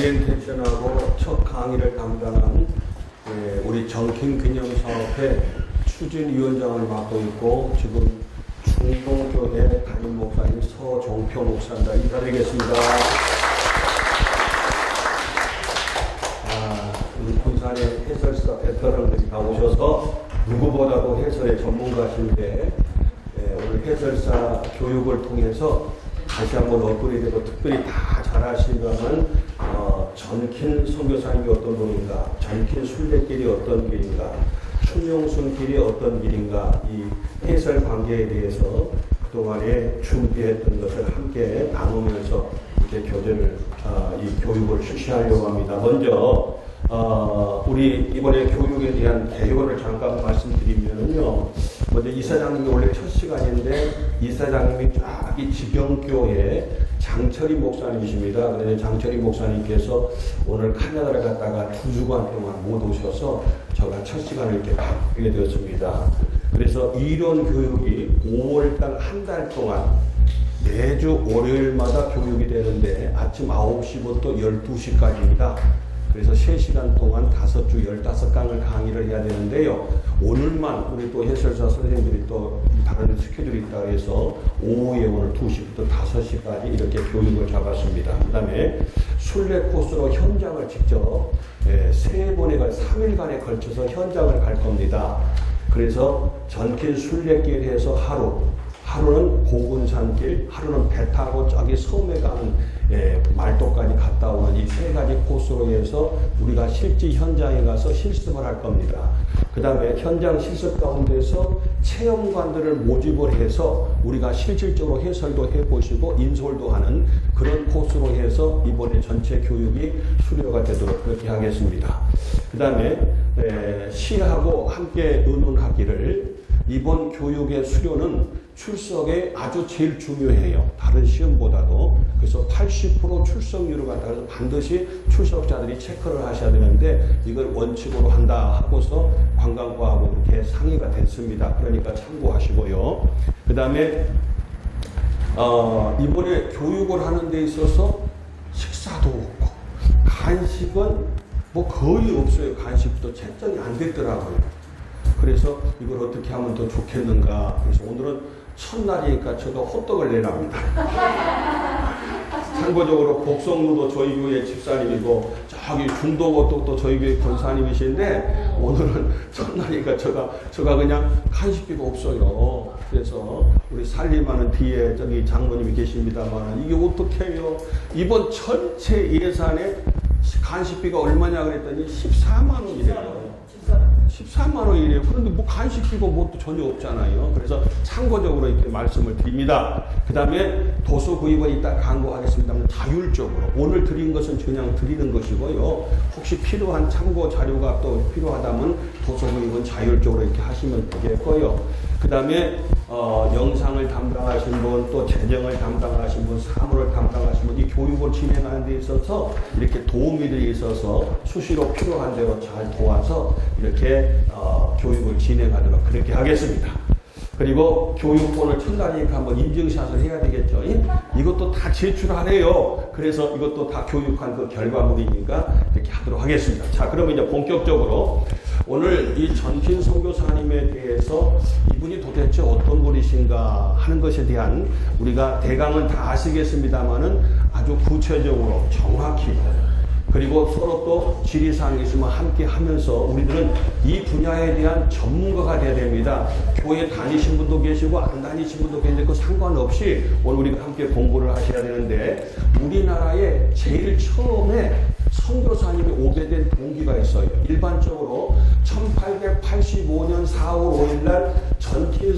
오리엔테이션하고 첫 강의를 담당한 우리 정킨 기념사업회 추진위원장을 맡고 있고 지금 충동교회 담임 목사님 서종표 목사입니다. 인사드리겠습니다. 우리 군산의 해설사 베테랑들이 다 오셔서 누구보다도 해설의 전문가신데 오늘 해설사 교육을 통해서 다시 한번 업그레이드되고 특별히 다 잘하시는 전킨 선교사님이 어떤 분인가, 전킨 순례길이 어떤 길인가, 춘용순 길이 어떤 길인가, 이 해설 관계에 대해서 그동안에 준비했던 것을 함께 나누면서 이렇게 교재를 이 교육을 실시하려고 합니다. 먼저 우리 이번에 교육에 대한 개요를 잠깐 말씀드리면요. 먼저 이사장님이 원래 첫 시간인데 이사장님이 쫙 이 지경교회 장철희 목사님이십니다. 그런데 장철희 목사님께서 오늘 카나다를 갔다가 2주간 동안 못 오셔서 제가 첫 시간을 이렇게 바꾸게 되었습니다. 그래서 이론 교육이 5월달 한 달 동안 매주 월요일마다 교육이 되는데 아침 9시부터 12시까지입니다. 그래서 3시간 동안 5주 15강을 강의를 해야 되는데요. 오늘만 우리 또 해설사 선생님들이 또 다른 스케줄이 있다고 해서 오후에 오늘 2시부터 5시까지 이렇게 교육을 잡았습니다. 그 다음에 순례 코스로 현장을 직접 3번에 3일간에 걸쳐서 현장을 갈 겁니다. 그래서 전길 순례길 해서 하루는 고군산길, 하루는 배 타고 저기 섬에 가는 말도까지 갔다 오는 이 3가지 코스로 해서 우리가 실제 현장에 가서 실습을 할 겁니다. 그 다음에 현장 실습 가운데서 체험관들을 모집을 해서 우리가 실질적으로 해설도 해보시고 인솔도 하는 그런 코스로 해서 이번에 전체 교육이 수료가 되도록 그렇게 하겠습니다. 그 다음에 시하고 함께 의논하기를 이번 교육의 수료는 출석에 아주 제일 중요해요. 다른 시험보다도. 그래서 80% 출석률을 갖다 그래서 반드시 출석자들이 체크를 하셔야 되는데 이걸 원칙으로 한다 하고서 관광과하고 이렇게 상의가 됐습니다. 그러니까 참고하시고요. 그 다음에 이번에 교육을 하는 데 있어서 식사도 없고 간식은 뭐 거의 없어요. 간식도 채점이 안 됐더라고요. 그래서 이걸 어떻게 하면 더 좋겠는가. 그래서 오늘은 첫날이니까 제가 호떡을 내랍니다. 참고적으로 복성루도 저희 교회 집사님이고 저기 중도고떡도 저희 교회 권사님이신데 오늘은 첫날이니까 제가 그냥 간식비가 없어요. 그래서 우리 살림하는 뒤에 저기 장모님이 계십니다만 이게 어떻게 해요? 이번 전체 예산에 간식비가 얼마냐 그랬더니 14만 원이래요. 14만 원이래요. 그런데 뭐 간식비가 뭐 전혀 없잖아요. 그래서 참고적으로 이렇게 말씀을 드립니다. 그 다음에 도서 구입은 이따 강구하겠습니다만 자율적으로 오늘 드린 것은 그냥 드리는 것이고요. 혹시 필요한 참고 자료가 또 필요하다면 도서 구입은 자율적으로 이렇게 하시면 되겠고요. 그 다음에 영상을 담당하신 분, 또 재정을 담당하신 분, 사무를 담당하신 분, 이 교육을 진행하는 데 있어서 이렇게 도우미들이 있어서 수시로 필요한 대로 잘 도와서 이렇게 교육을 진행하도록 그렇게 하겠습니다. 그리고 교육본을 첫날이니까 한번 인증샷을 해야 되겠죠. 이것도 다 제출하래요. 그래서 이것도 다 교육한 그 결과물이니까 이렇게 하도록 하겠습니다. 자, 그러면 이제 본격적으로 오늘 이 전킨 선교사님에 대해서 이분이 도대체 어떤 분이신가 하는 것에 대한 우리가 대강은 다 아시겠습니다만은 아주 구체적으로 정확히 그리고 서로 또 지리사항이 있으면 함께 하면서 우리들은 이 분야에 대한 전문가가 돼야 됩니다. 교회 다니신 분도 계시고 안 다니신 분도 계신데 그 상관없이 오늘 우리가 함께 공부를 하셔야 되는데 우리나라에 제일 처음에 선교사님이 오게 된 동기가 있어요. 일반적으로 1885년 4월 5일날 전킨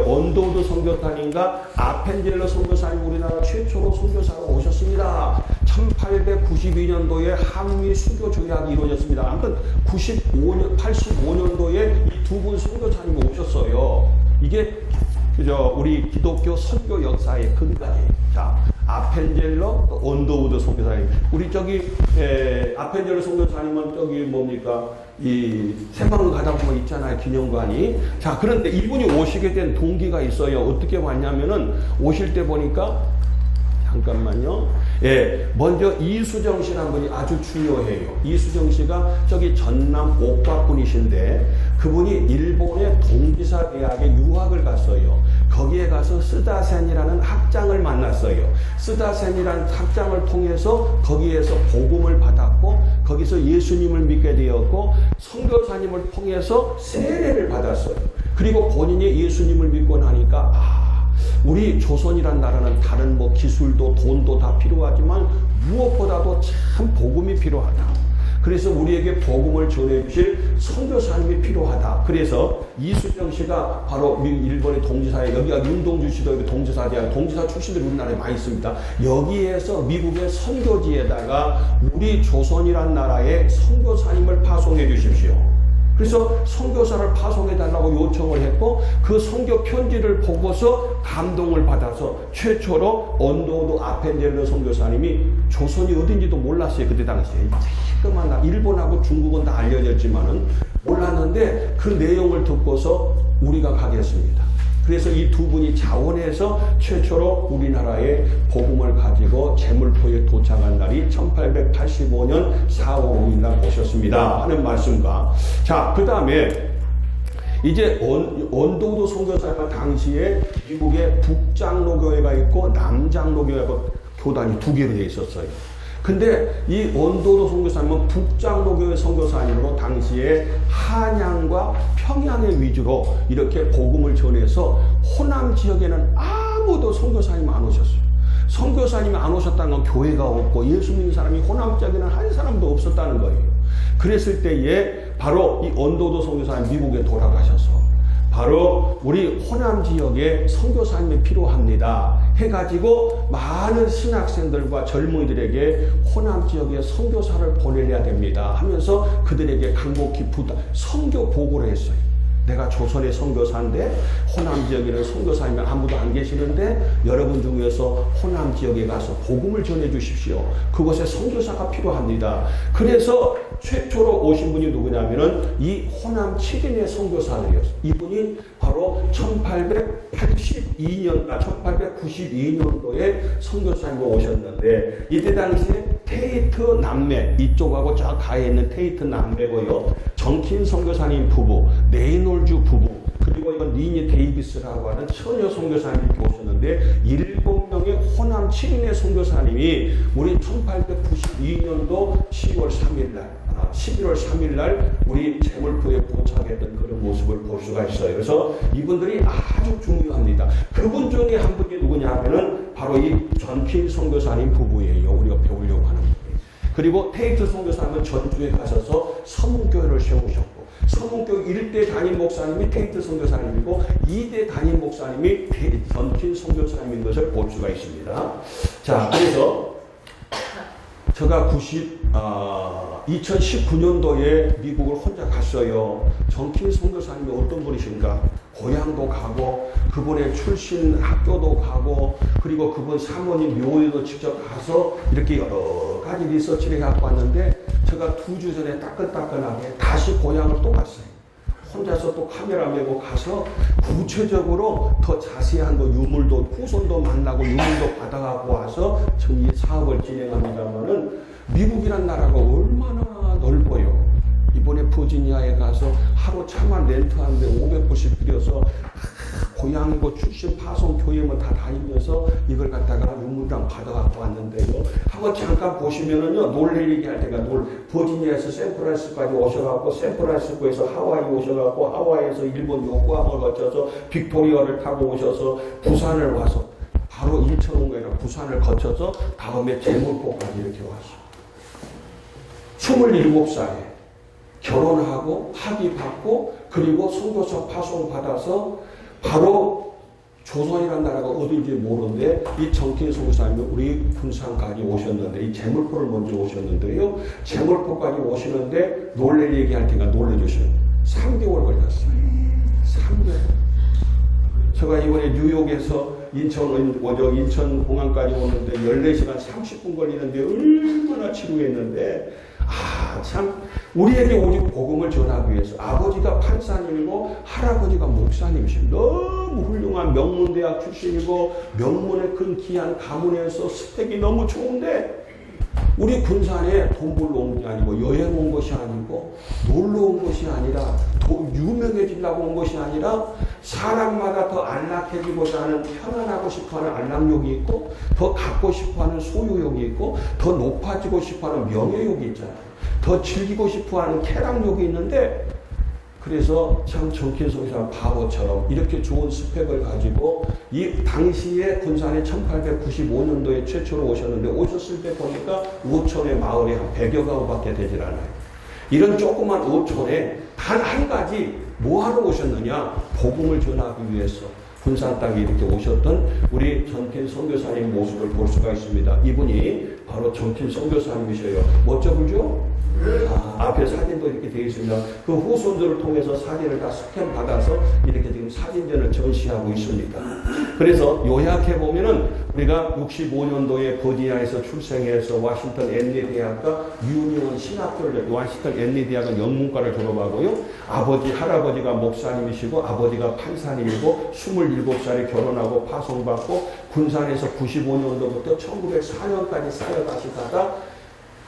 언더우드 선교사님과 아펜젤러 선교사님 우리나라 최초로 선교사가 오셨습니다. 1892년도에 한미 수교 조약이 이루어졌습니다. 아무튼 85년도에 이 두 분 선교사님이 오셨어요. 이게 우리 기독교 선교 역사의 근간이에요. 자, 아펜젤러, 언더우드 선교사님. 우리 저기 아펜젤러 선교사님은 저기 뭡니까? 이 새마을 가다 보면 있잖아요, 기념관이. 자, 그런데 이분이 오시게 된 동기가 있어요. 어떻게 왔냐면은 오실 때 보니까 잠깐만요. 예, 먼저 이수정 씨라는 분이 아주 중요해요. 이수정 씨가 저기 전남 옥바분이신데 그분이 일본의 동기사 대학에 유학을 갔어요. 거기에 가서 스다센이라는 학장을 만났어요. 스다센이라는 학장을 통해서 거기에서 복음을 받았고 거기서 예수님을 믿게 되었고 선교사님을 통해서 세례를 받았어요. 그리고 본인이 예수님을 믿고 나니까 우리 조선이란 나라는 다른 뭐 기술도 돈도 다 필요하지만 무엇보다도 참 복음이 필요하다. 그래서 우리에게 복음을 전해주실 선교사님이 필요하다. 그래서 이수정 씨가 바로 일본의 동지사에, 여기가 윤동주 씨도 동지사 대학, 동지사 출신들이 우리나라에 많이 있습니다. 여기에서 미국의 선교지에다가 우리 조선이란 나라에 선교사님을 파송해 주십시오. 그래서 선교사를 파송해달라고 요청을 했고 그 선교 편지를 보고서 감동을 받아서 최초로 언더우드 아펜젤러 선교사님이 조선이 어딘지도 몰랐어요. 그때 당시에. 조그만 일본하고 중국은 다 알려졌지만은 몰랐는데 그 내용을 듣고서 우리가 가겠습니다. 그래서 이 두 분이 자원해서 최초로 우리나라에 복음을 가지고 제물포에 도착한 날이 1885년 4월 5일 날 오셨습니다 하는 말씀과, 자, 그 다음에 이제 언더우드 선교사가 당시에 미국에 북장로교회가 있고 남장로교회가 교단이 두 개로 되어 있었어요. 근데 이 언더우드 선교사님은 북장로교회 선교사님으로 당시에 한양과 평양의 위주로 이렇게 복음을 전해서 호남 지역에는 아무도 선교사님 안 오셨어요. 선교사님이 안 오셨다는 건 교회가 없고 예수 믿는 사람이 호남 지역에는 한 사람도 없었다는 거예요. 그랬을 때에 바로 이 언더우드 선교사님 미국에 돌아가셔서 바로 우리 호남 지역에 선교사님이 필요합니다 해가지고 많은 신학생들과 젊은이들에게 호남 지역에 선교사를 보내야 됩니다 하면서 그들에게 간곡히 선교 보고를 했어요. 내가 조선의 선교사인데 호남 지역에는 선교사님이 아무도 안 계시는데 여러분 중에서 호남 지역에 가서 복음을 전해 주십시오. 그곳에 선교사가 필요합니다. 그래서 최초로 오신 분이 누구냐면은 이 호남 7인의 선교사들이었어요. 이분이 바로 1892년도에 선교사님으로 오셨는데 이때 당시에 테이트 남매, 이쪽하고 저 가에 있는 테이트 남매고요. 정킨 선교사님 부부, 네이놀주 부부, 그리고 이건 니니 데이비스라고 하는 처녀 선교사님이 오셨는데 7명의 호남 7인의 선교사님이 우리 1892년도 10월 11월 3일 우리 제물포에 도착했던 그런 모습을 볼 수가 있어요. 그래서 이분들이 아주 중요합니다. 그분 중에 한 분이 누구냐 하면은 바로 이 전킨 선교사님 부부예요. 우리가 배우려고 하는 분이에요. 그리고 테이트 선교사님은 전주에 가셔서 서문교회를 세우셨고 서문교회 1대 담임 목사님이 테이트 선교사님이고 2대 담임 목사님이 전킨 선교사님인 것을 볼 수가 있습니다. 자, 그래서 제가 2019년도에 미국을 혼자 갔어요. 정킨 선교사님이 어떤 분이신가? 고향도 가고 그분의 출신 학교도 가고 그리고 그분 사모님 묘에도 직접 가서 이렇게 여러 가지 리서치를 해갖고 왔는데 제가 2주 전에 따끈따끈하게 다시 고향을 또 갔어요. 혼자서 또 카메라 메고 가서 구체적으로 더 자세한 거 유물도 후손도 만나고 유물도 받아가고 와서 지금 이 사업을 진행합니다만은 미국이란 나라가 얼마나 넓어요. 이번에 버지니아에 가서 하루 차만 렌트하는데 500불씩 들여서 고향이고 출신 파송 교회만 다 다니면서 이걸 갖다가 유물랑 받아갖고 왔는데요. 한번 잠깐 보시면은요, 놀랄 얘기할 때가 버지니아에서 샌프란시스코까지 오셔갖고 샌프란시스코에서 하와이 오셔갖고 하와이에서 일본 요코하마를 거쳐서 빅토리아를 타고 오셔서 부산을 와서 바로 인천 온 게 아니라 부산을 거쳐서 다음에 제물포까지 이렇게 왔어. 27살에 결혼하고 학위 받고 그리고 선교사 파송 받아서 바로 조선이라는 나라가 어딘지 모르는데 이 정킨 선교사님이 우리 군산까지 오셨는데 이 제물포를 먼저 오셨는데요. 제물포까지 오시는데 놀랄 얘기할 테니까 놀래주시는 3개월 걸렸어요. 3개월. 제가 이번에 뉴욕에서 인천공항까지 오는데 14시간 30분 걸리는데 얼마나 지루했는데 참 우리에게 오직 복음을 전하기 위해서 아버지가 판사님이고 할아버지가 목사님이십니다. 너무 훌륭한 명문대학 출신이고 명문의 큰 귀한 가문에서 스펙이 너무 좋은데 우리 군산에 돈 벌러 온 게 아니고 여행 온 것이 아니고 놀러 온 것이 아니라 유명해지려고 온 것이 아니라 사람마다 더 안락해지고자 하는 편안하고 싶어하는 안락욕이 있고 더 갖고 싶어하는 소유욕이 있고 더 높아지고 싶어하는 명예욕이 있잖아요. 더 즐기고 싶어하는 쾌락욕이 있는데 그래서 참 정킨송 사람 바보처럼 이렇게 좋은 스펙을 가지고 이 당시에 군산에 1895년도에 최초로 오셨는데 오셨을 때 보니까 오촌의 마을이 한 100여 가구밖에 되질 않아요. 이런 조그만 오촌에 단 한 가지 뭐하러 오셨느냐? 복음을 전하기 위해서 군산 땅에 이렇게 오셨던 우리 전킨 선교사님 모습을 볼 수가 있습니다. 이분이 바로 전킨 선교사님이셔요. 멋져 보죠? 앞에 사진도 이렇게 되어 있습니다. 그 후손들을 통해서 사진을 다 스캔 받아서 이렇게 지금 사진전을 전시하고 있습니다. 그래서 요약해 보면은 우리가 65년도에 버지니아에서 출생해서 워싱턴 앤리 대학과 유니온 신학교를 워싱턴 앤리 대학은 영문과를 졸업하고요. 아버지 할아버지가 목사님이시고 아버지가 판사님이고 27살에 결혼하고 파송받고 군산에서 95년도부터 1904년까지 쌓여가시다가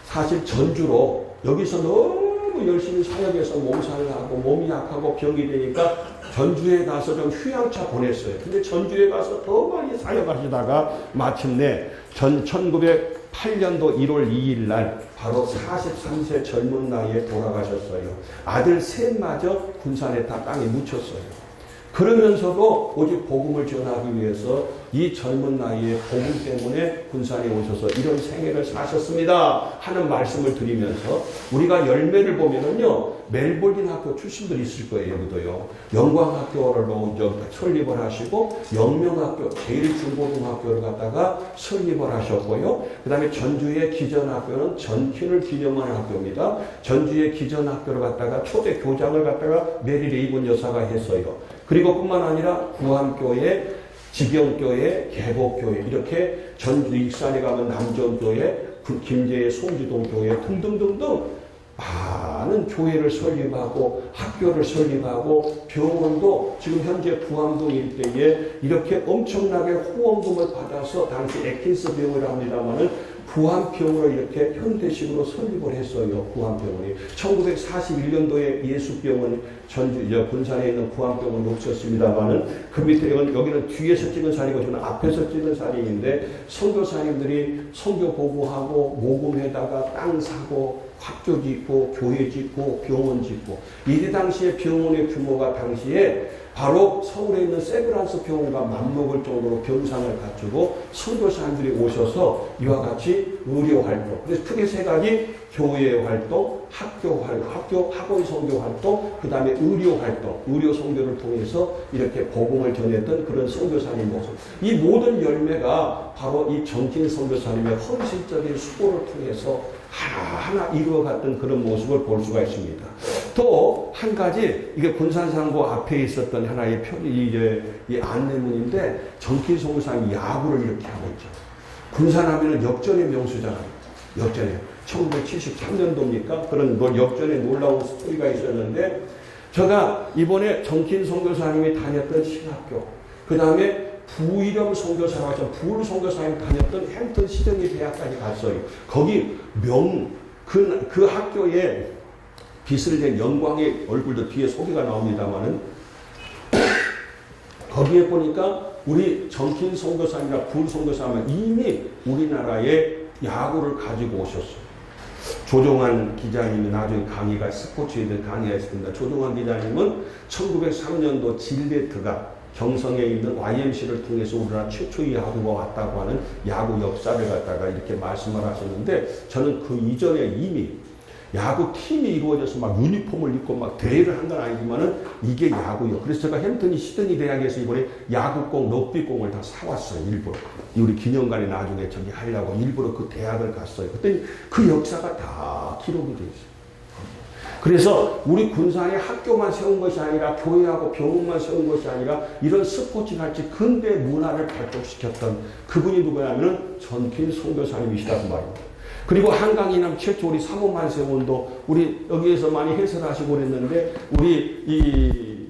사실 전주로 여기서 너무 열심히 사역해서 몸살을 하고 몸이 약하고 병이 되니까 전주에 가서 좀 휴양차 보냈어요. 근데 전주에 가서 더 많이 사역하시다가 마침내 1908년도 1월 2일 날 바로 43세 젊은 나이에 돌아가셨어요. 아들 셋마저 군산에 다 땅에 묻혔어요. 그러면서도 오직 복음을 전하기 위해서 이 젊은 나이에 복음 때문에 군산에 오셔서 이런 생애를 사셨습니다 하는 말씀을 드리면서 우리가 열매를 보면은요 멜버른 학교 출신들이 있을 거예요. 여기도요. 영광학교를 설립을 하시고 영명학교 제일중고등학교를 갖다가 설립을 하셨고요. 그 다음에 전주의 기전학교는 전킨을 기념하는 학교입니다. 전주의 기전학교를 갖다가 초대 교장을 갖다가 메리 레이븐 여사가 했어요. 그리고 뿐만 아니라 구암교회, 직영교회, 계곡교회 이렇게 전주 익산에 가면 남정교회, 김제의 송지동교회 등등등등 많은 교회를 설립하고 학교를 설립하고 병원도 지금 현재 부암동 일대에 이렇게 엄청나게 후원금을 받아서 당시 에킨스 병원을 합니다마는 부암병원을 이렇게 현대식으로 설립을 했어요. 부암병원이 1941년도에 예수병원 전주 군산에 있는 부암병원이 없었습니다만은 그 밑에 여기는 뒤에서 찍은 사진이고 저는 앞에서 찍은 사진인데 선교사님들이 선교 보고하고 모금에다가 땅 사고 학교 짓고 교회 짓고 병원 짓고 이때 당시에 병원의 규모가 당시에 바로 서울에 있는 세브란스 병원과 맞먹을 정도로 병상을 갖추고 선교사님들이 오셔서 이와 같이 의료 활동, 그래서 크게 세 가지 교회 활동, 학원 선교 활동, 그 다음에 의료 활동, 의료 선교를 통해서 이렇게 복음을 전했던 그런 선교사님 모습. 이 모든 열매가 바로 이 전진 선교사님의 헌신적인 수고를 통해서 하나하나 이루어갔던 그런 모습을 볼 수가 있습니다. 또 한 가지 이게 군산상고 앞에 있었던 하나의 이 안내문인데 전킨 선교사님이 야구를 이렇게 하고 있죠. 군산하면은 역전의 명수잖아요. 역전에 1973년도입니까? 그런 역전에 놀라운 스토리가 있었는데 제가 이번에 전킨 선교사님이 다녔던 신학교 그 다음에 부이령 선교사와 부울 선교사님이 다녔던 햄튼 시드니 대학까지 갔어요. 거기 그 학교에 빚을 낸 영광의 얼굴도 뒤에 소개가 나옵니다만은 거기에 보니까 우리 전킨 선교사님이나 부울 선교사님은 이미 우리나라에 야구를 가지고 오셨어요. 조종환 기자님이 나중에 강의가 스포츠에 대한 강의가 있습니다. 조종환 기자님은 1903년도 질레트가 경성에 있는 YMC를 통해서 우리나라 최초의 야구가 왔다고 하는 야구 역사를 갖다가 이렇게 말씀을 하셨는데 저는 그 이전에 이미 야구 팀이 이루어져서 막 유니폼을 입고 막 대회를 한 건 아니지만은 이게 야구요. 그래서 제가 햄튼이 시드니 대학에서 이번에 야구공, 럭비공을 다 사왔어요. 일부러. 우리 기념관에 나중에 저기 하려고 일부러 그 대학을 갔어요. 그랬더니 그 역사가 다 기록이 되어 있어요. 그래서 우리 군산에 학교만 세운 것이 아니라 교회하고 병원만 세운 것이 아니라 이런 스포츠같이 근대 문화를 발전시켰던 그분이 누구냐면은 전킨 선교사님이시다고 말입니다. 그리고 한강이남 최초 우리 사모만 세원도 우리 여기에서 많이 해설하시고 그랬는데 우리 이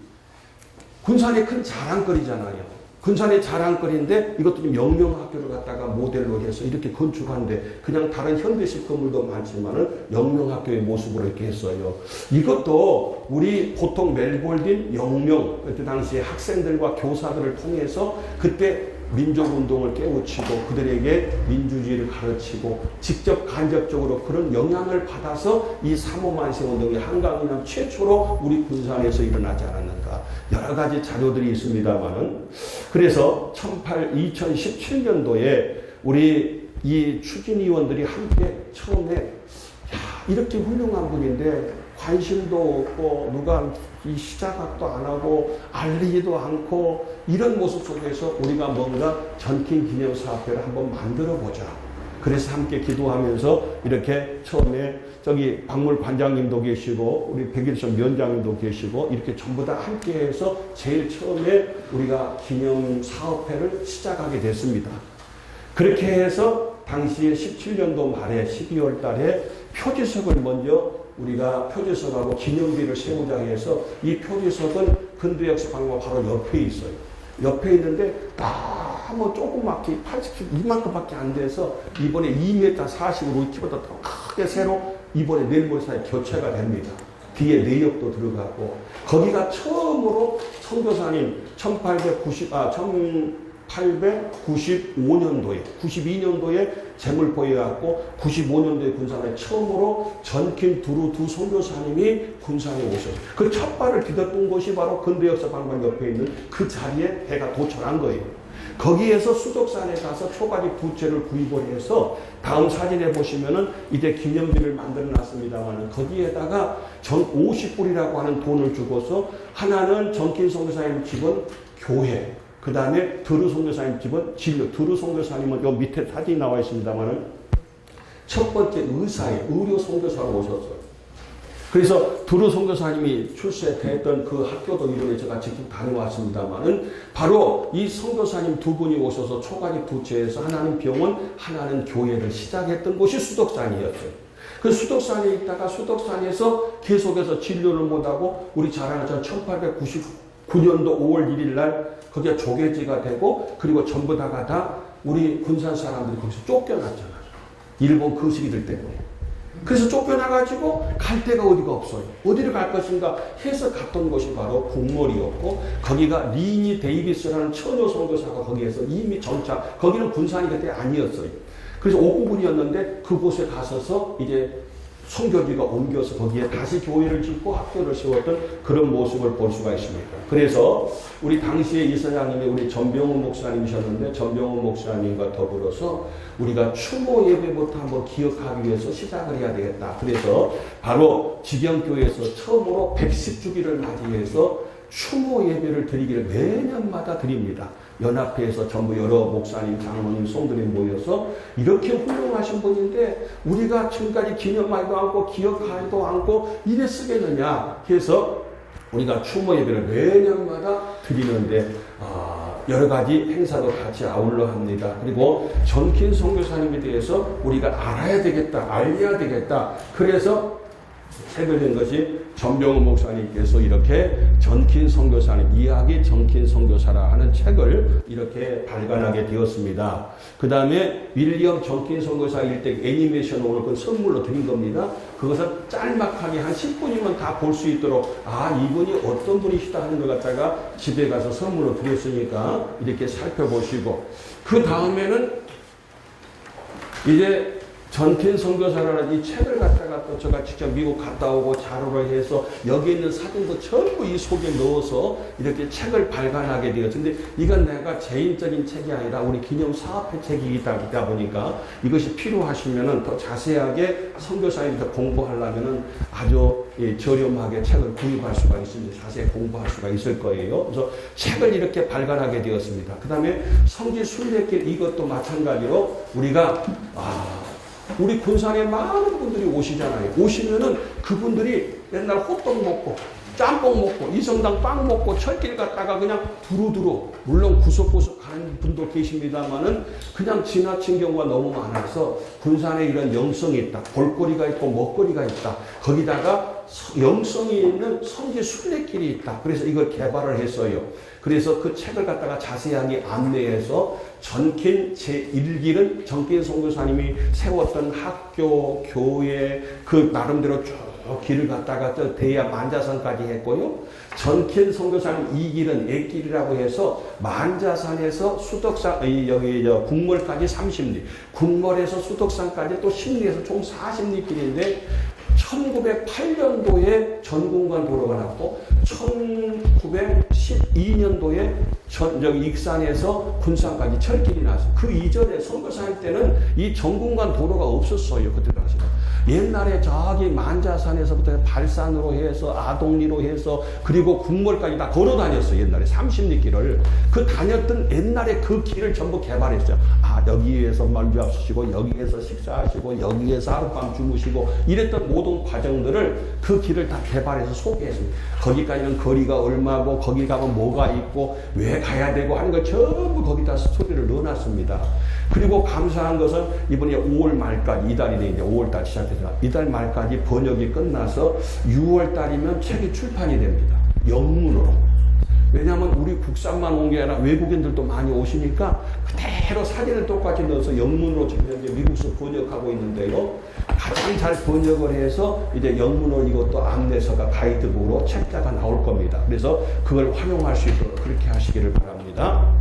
군산의 큰 자랑거리잖아요. 군산의 자랑거리인데 이것도 좀 영명학교를 갖다가 모델로 해서 이렇게 건축하는데 그냥 다른 현대식 건물도 많지만은 영명학교의 모습으로 이렇게 했어요. 이것도 우리 보통 멜볼딘 영명 그때 당시에 학생들과 교사들을 통해서 그때 민족운동을 깨우치고 그들에게 민주주의를 가르치고 직접 간접적으로 그런 영향을 받아서 이 3.5 만세운동이 한강이남 최초로 우리 군산에서 일어나지 않았는가 여러 가지 자료들이 있습니다만은 그래서 2017년도에 우리 이 추진위원들이 함께 처음에 이렇게 훌륭한 분인데 관심도 없고 누가 이 시작도 안 하고 알리지도 않고 이런 모습 속에서 우리가 뭔가 전킨 기념사업회를 한번 만들어 보자. 그래서 함께 기도하면서 이렇게 처음에 저기 박물관장님도 계시고 우리 백일선 위원장님도 계시고 이렇게 전부 다 함께해서 제일 처음에 우리가 기념사업회를 시작하게 됐습니다. 그렇게 해서 당시에 17년도 말에 12월 달에 표지석을 먼저 우리가 표지석하고 기념비를 세우자 해서 이 표지석은 근대역사박물관 바로 옆에 있어요. 옆에 있는데 너무 조그맣게 80, 이만큼밖에 안 돼서 이번에 2m 40으로 키보다 더 크게 새로 이번에 내일 모레 사이에 교체가 됩니다. 뒤에 내역도 들어가고 거기가 처음으로 선교사님 1895년도에 92년도에 재물포위해갖고 95년도에 군산에 처음으로 전킨 두루 두 선교사님이 군산에 오셨어요. 그 첫 발을 디뎠던 곳이 바로 근대역사박물관 옆에 있는 그 자리에 배가 도착한 거예요. 거기에서 수덕산에 가서 초가집 두 채를 구입을 해서 다음 사진에 보시면은 이제 기념비를 만들어 놨습니다만 거기에다가 전 50불이라고 하는 돈을 주고서 하나는 전킨 선교사님 집은 교회 그 다음에 드루 선교사님 집은 진료. 드루 선교사님은 요 밑에 사진이 나와 있습니다만은 첫 번째 의사예요. 의료 선교사로 오셨어요. 그래서 드루 선교사님이 출세했던 그 학교도 이번에 제가 직접 다녀왔습니다만은 바로 이 선교사님 두 분이 오셔서 초가집 두 채에서 하나는 병원, 하나는 교회를 시작했던 곳이 수덕산이었어요. 그 수덕산에 있다가 수덕산에서 계속해서 진료를 못하고 우리 잘 아는 1899년도 5월 1일 날 거기가 조개지가 되고 그리고 전부 다가 우리 군산 사람들이 거기서 쫓겨났잖아요. 일본 그 시기들 때문에. 그래서 쫓겨나가지고 갈 데가 어디가 없어요. 어디를 갈 것인가 해서 갔던 곳이 바로 궁궐이었고 거기가 리니 데이비스라는 처녀 선교사가 거기에서 이미 정착 거기는 군산이 그때 아니었어요. 그래서 옥구군이었는데 그곳에 가서서 이제 선교지가 옮겨서 거기에 다시 교회를 짓고 학교를 세웠던 그런 모습을 볼 수가 있습니다. 그래서 우리 당시에 이사장님이 우리 전병훈 목사님이셨는데 전병훈 목사님과 더불어서 우리가 추모 예배부터 한번 기억하기 위해서 시작을 해야 되겠다. 그래서 바로 직영교회에서 처음으로 110주기를 맞이해서 추모 예배를 드리기를 매년마다 드립니다. 연합회에서 전부 여러 목사님, 장로님, 성도들이 모여서 이렇게 훌륭하신 분인데 우리가 지금까지 기념하지도 않고 기억하지도 않고 이래 쓰겠느냐 해서 우리가 추모 예배를 매년마다 드리는데 여러 가지 행사도 같이 아울러 합니다. 그리고 전킨 선교사님에 대해서 우리가 알아야 되겠다, 알려야 되겠다. 그래서 책을 낸 것이 전병훈 목사님께서 이렇게 전킨 선교사님, 이야기 전킨 선교사라 하는 책을 이렇게 발간하게 되었습니다. 그 다음에 윌리엄 전킨 선교사 일대 애니메이션 오늘 그 선물로 드린 겁니다. 그것을 짤막하게 한 10분이면 다 볼 수 있도록 이분이 어떤 분이시다 하는 것 갖다가 집에 가서 선물로 드렸으니까 이렇게 살펴보시고 그 다음에는 이제 전킨 선교사라는 이 책을 갖다가 또 제가 직접 미국 갔다 오고 자료를 해서 여기 있는 사진도 전부 이 속에 넣어서 이렇게 책을 발간하게 되었는데 이건 내가 개인적인 책이 아니라 우리 기념사업회 책이다 보니까 이것이 필요하시면은 더 자세하게 선교사님부터 공부하려면은 아주 저렴하게 책을 구입할 수가 있습니다. 자세히 공부할 수가 있을 거예요. 그래서 책을 이렇게 발간하게 되었습니다. 그 다음에 성지 순례길 이것도 마찬가지로 우리가 우리 군산에 많은 분들이 오시잖아요. 오시면은 그분들이 옛날 호떡 먹고 짬뽕 먹고 이성당 빵 먹고 철길 갔다가 그냥 두루두루 물론 구석구석 가는 분도 계십니다만은 그냥 지나친 경우가 너무 많아서 군산에 이런 영성이 있다. 볼거리가 있고 먹거리가 있다. 거기다가 영성이 있는 선지 순례길이 있다. 그래서 이걸 개발을 했어요. 그래서 그 책을 갖다가 자세하게 안내해서 전킨 제1기는 전킨 선교사님이 세웠던 학교, 교회, 그 나름대로 쭉 길을 갖다가 또 대야 만자산까지 했고요. 전킨 선교사님 2길은 애길이라고 해서 만자산에서 수덕산, 여기 국몰까지 30리, 국몰에서 수덕산까지 또 10리에서 총 40리 길인데 1908년도에 전군관 도로가 났고 1912년도에 익산에서 군산까지 철길이 났어요. 그 이전에 선교사님 때는 이 전군관 도로가 없었어요. 그때 당시에. 옛날에 저기 만자산에서부터 발산으로 해서 아동리로 해서 그리고 국몰까지 다 걸어 다녔어요. 옛날에 30리 길을. 그 다녔던 옛날에 그 길을 전부 개발했어요. 아, 여기에서 말주 하시고 여기에서 식사하시고 여기에서 하룻밤 주무시고 이랬던 모든 과정들을 그 길을 다 개발해서 소개했습니다. 거기까지는 거리가 얼마고 거기 가면 뭐가 있고 왜 가야 되고 하는 걸 전부 거기다 스토리를 넣어놨습니다. 그리고 감사한 것은 이번에 5월 말까지 이달이네 이제 5월달 시작해서 이달 말까지 번역이 끝나서 6월달이면 책이 출판이 됩니다. 영문으로. 왜냐하면 우리 국산만 온 게 아니라 외국인들도 많이 오시니까 그대로 사진을 똑같이 넣어서 영문으로 지금 현재 미국서 번역하고 있는데요. 가장 잘 번역을 해서 이제 영문으로 이것도 안내서가 가이드북으로 책자가 나올 겁니다. 그래서 그걸 활용할 수 있도록 그렇게 하시기를 바랍니다.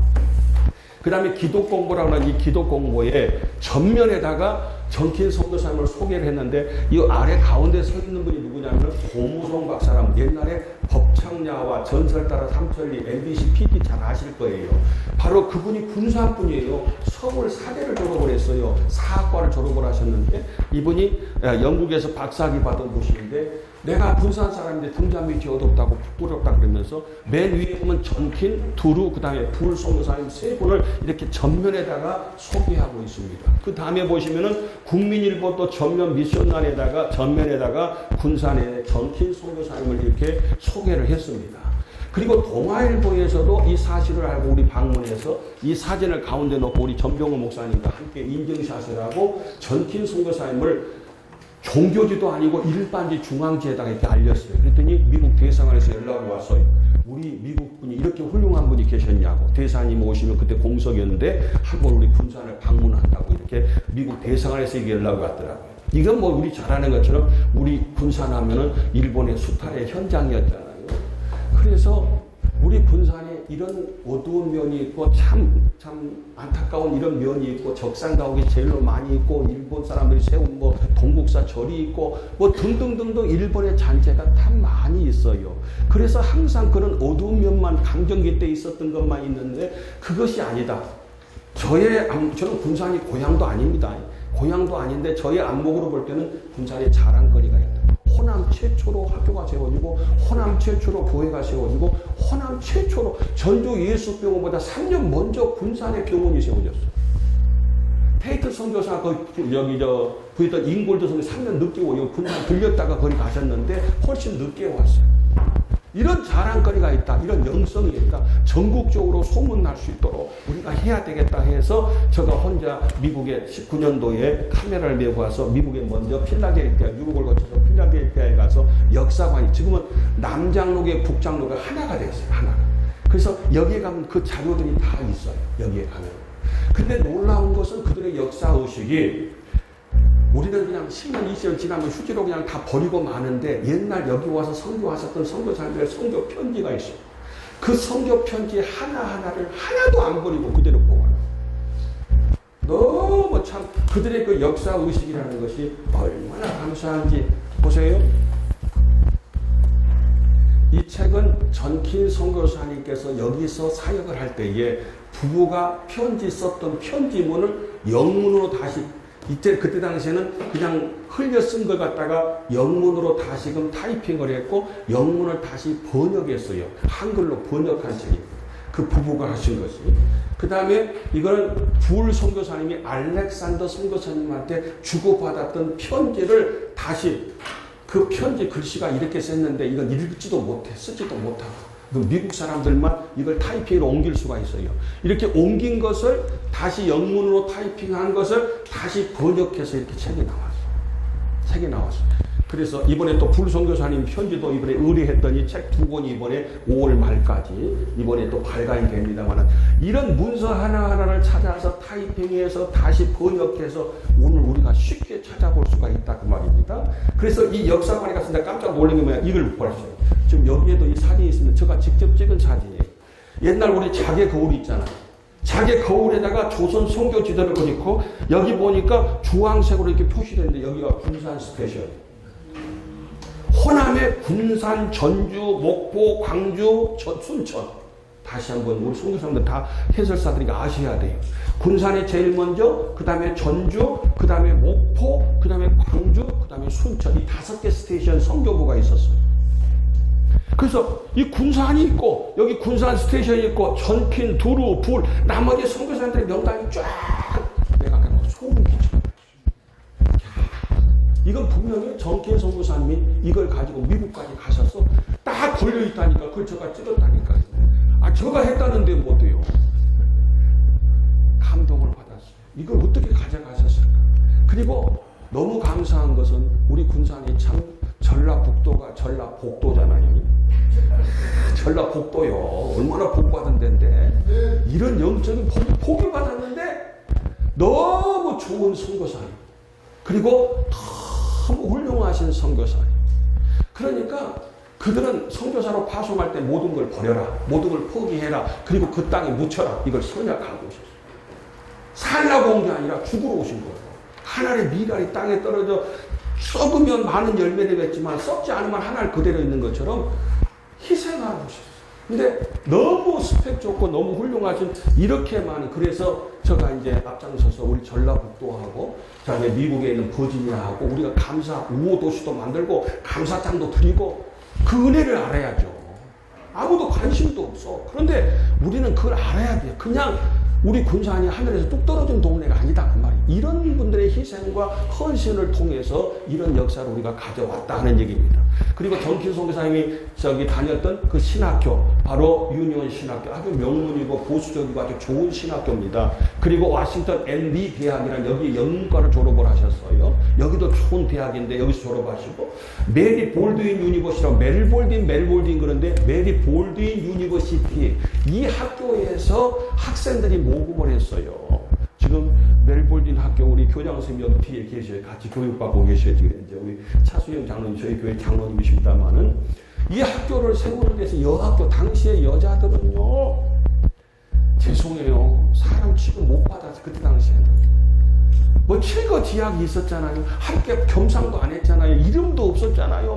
그 다음에 기도 공부라고 하는 이 기도 공부의 전면에다가 전킨 선교사님을 소개를 했는데 이 아래 가운데 서 있는 분이 누구냐면 고무성 박사람 옛날에 법창야와 전설 따라 삼천리 MBC PD 잘 아실 거예요. 바로 그분이 군산 분이에요. 서울 사대를 졸업을 했어요. 사학과를 졸업을 하셨는데 이분이 영국에서 박사학위 받은 분인데 내가 군산 사람인데 등잔 밑이 어둡다고 부끄럽다 그러면서 맨 위에 보면 전킨, 두루, 그 다음에 불 선교사님 세 분을 이렇게 전면에다가 소개하고 있습니다. 그 다음에 보시면은 국민일보 또 전면 미션란에다가 전면에다가 군산의 전킨 선교사님을 이렇게 소개를 했습니다. 그리고 동아일보에서도 이 사실을 알고 우리 방문해서 이 사진을 가운데 놓고 우리 전병호 목사님과 함께 인증샷을 하고 전킨 선교사님을 종교지도 아니고 일반지 중앙지에다가 이렇게 알렸어요. 그랬더니 미국 대사관에서 연락이 왔어요. 우리 미국 분이 이렇게 훌륭한 분이 계셨냐고. 대사님 오시면 그때 공석이었는데 한번 우리 군산을 방문한다고 이렇게 미국 대사관에서 이게 연락이 왔더라고요. 이건 뭐 우리 잘 아는 것처럼 우리 군산 하면은 일본의 수탈의 현장이었잖아요. 그래서 우리 군산에 이런 어두운 면이 있고 참 안타까운 이런 면이 있고 적산가옥이 제일로 많이 있고 일본 사람들이 세운 뭐 동국사 절이 있고 뭐 등등등등 일본의 잔재가 참 많이 있어요. 그래서 항상 그런 어두운 면만 강점기 때 있었던 것만 있는데 그것이 아니다. 저는 군산이 고향도 아닙니다. 고향도 아닌데 저의 안목으로 볼 때는 군산에 자랑거리가 있다. 호남 최초로 학교가 세워지고 호남 최초로 교회가 세워지고 호남 최초로 전주 예수병원보다 3년 먼저 군산에 병원이 세워졌어요. 테이트 선교사 부했던 인골드 선교 3년 늦게 오고 군산 들렸다가 거기 가셨는데 훨씬 늦게 왔어요. 이런 자랑거리가 있다. 이런 영성이 있다. 전국적으로 소문날 수 있도록 우리가 해야 되겠다 해서 제가 혼자 미국에 19년도에 카메라를 메고 와서 미국에 먼저 필라델피아, 유럽을 거쳐서 필라델피아에 가서 역사관이 지금은 남장로계, 북장로가 하나가 됐어요. 하나가. 그래서 여기에 가면 그 자료들이 다 있어요. 여기에 가면. 근데 놀라운 것은 그들의 역사의식이 우리는 그냥 10년, 20년 지나면 휴지로 그냥 다 버리고 마는데 옛날 여기 와서 선교하셨던 선교사님들의 선교 편지가 있어요. 그 선교 편지 하나하나를 하나도 안 버리고 그대로 보관해요. 너무 참 그들의 그 역사의식이라는 것이 얼마나 감사한지 보세요. 이 책은 전킨 선교사님께서 여기서 사역을 할 때에 부부가 편지 썼던 편지문을 영문으로 다시 그때 당시에는 그냥 흘려 쓴 걸 갖다가 영문으로 다시금 타이핑을 했고 영문을 다시 번역했어요. 한글로 번역한 책입니다. 그 부부가 하신 것이. 그 다음에 이거는 불 선교사님이 알렉산더 선교사님한테 주고받았던 편지를 다시 그 편지 글씨가 이렇게 썼는데 이건 읽지도 못해, 쓰지도 못하고. 미국 사람들만 이걸 타이핑으로 옮길 수가 있어요. 이렇게 옮긴 것을 다시 영문으로 타이핑한 것을 다시 번역해서 이렇게 책이 나왔어요. 책이 나왔어요. 그래서 이번에 또 불선교사님 편지도 이번에 의뢰했더니 책 2권이 이번에 5월 말까지 이번에 또 발간이 됩니다만, 이런 문서 하나하나를 찾아서 타이핑해서 다시 번역해서 오늘 우리가 쉽게 찾아볼 수가 있다 그 말입니다. 그래서 이 역사관에 가서 내가 깜짝 놀란 게 뭐냐, 이걸 보십시오. 지금 여기에도 이 사진이 있습니다. 제가 직접 찍은 사진이에요. 옛날 우리 자개 거울 있잖아요. 자개 거울에다가 조선 선교 지도를 그리고 여기 보니까 주황색으로 이렇게 표시되는데 여기가 군산 스테이션. 호남의 군산, 전주, 목포, 광주, 순천. 다시 한번 우리 선교사님들 다 해설사들이 아셔야 돼요. 군산에 제일 먼저, 그 다음에 전주, 그 다음에 목포, 그 다음에 광주, 그 다음에 순천. 이 5개 스테이션 선교부가 있었어요. 그래서 이 군산이 있고 여기 군산 스테이션이 있고 전킨, 두루, 불, 나머지 선교사님들의 명단이 쫙 내가 그냥 소름 끼쳐. 이건 분명히 전킨 선교사님이 이걸 가지고 미국까지 가셔서 딱 걸려있다니까. 그걸 제가 찍었다니까. 아, 제가 했다는데 못해요. 감동을 받았어요. 이걸 어떻게 가져가셨을까. 그리고 너무 감사한 것은 우리 군산이 참 전라북도가 전라복도잖아요. 전라복도요. 얼마나 복받은 데인데 이런 영적인 복을 받았는데 너무 좋은 선교사님, 그리고 너무 훌륭하신 선교사님. 그러니까 그들은 선교사로 파송할 때 모든 걸 버려라, 모든 걸 포기해라, 그리고 그 땅에 묻혀라, 이걸 선약하고 오셨어요. 살라고 온 게 아니라 죽으러 오신 거예요. 하늘의 미랄이 땅에 떨어져 썩으면 많은 열매를 맺지만 썩지 않으면 하늘 그대로 있는 것처럼 희생하고 오셨어요. 근데 너무 스펙 좋고 너무 훌륭하신 이렇게 많은, 그래서 제가 이제 앞장서서 우리 전라북도하고 그다음에 미국에 있는 버지니아하고 우리가 감사 우호 도시도 만들고 감사장도 드리고 그 은혜를 알아야죠. 아무도 관심도 없어. 그런데 우리는 그걸 알아야 돼요. 그냥 우리 군산이 하늘에서 뚝 떨어진 동네가 아니다 그 말이에요. 이런 분들의 희생과 헌신을 통해서 이런 역사를 우리가 가져왔다 하는 얘기입니다. 그리고 정킨 선교사님이 저기 다녔던 그 신학교, 바로 유니온 신학교, 아주 명문이고 보수적이고 아주 좋은 신학교입니다. 그리고 워싱턴 ND 대학이라는 여기 영문과를 졸업을 하셨어요. 여기도 좋은 대학인데 여기서 졸업하시고, 메리 볼드윈 유니버시티라고, 멜볼딘 그런데 메리 볼드윈 유니버시티, 이 학교에서 학생들이 모금을 했어요. 지금 멜볼딘 학교 우리 교장 선생님 여기 뒤에 계셔요. 같이 교육받고 계셔요. 지금 이제 우리 차수영 장로님, 저희 교회 장로님이십니다만은, 이 학교를 세우는 데서 여학교, 당시에 여자들은요, 죄송해요, 사람 취급 못 받았어요. 그때 당시에는 뭐 칠거 지약이 있었잖아요. 함께 겸상도 안 했잖아요. 이름도 없었잖아요.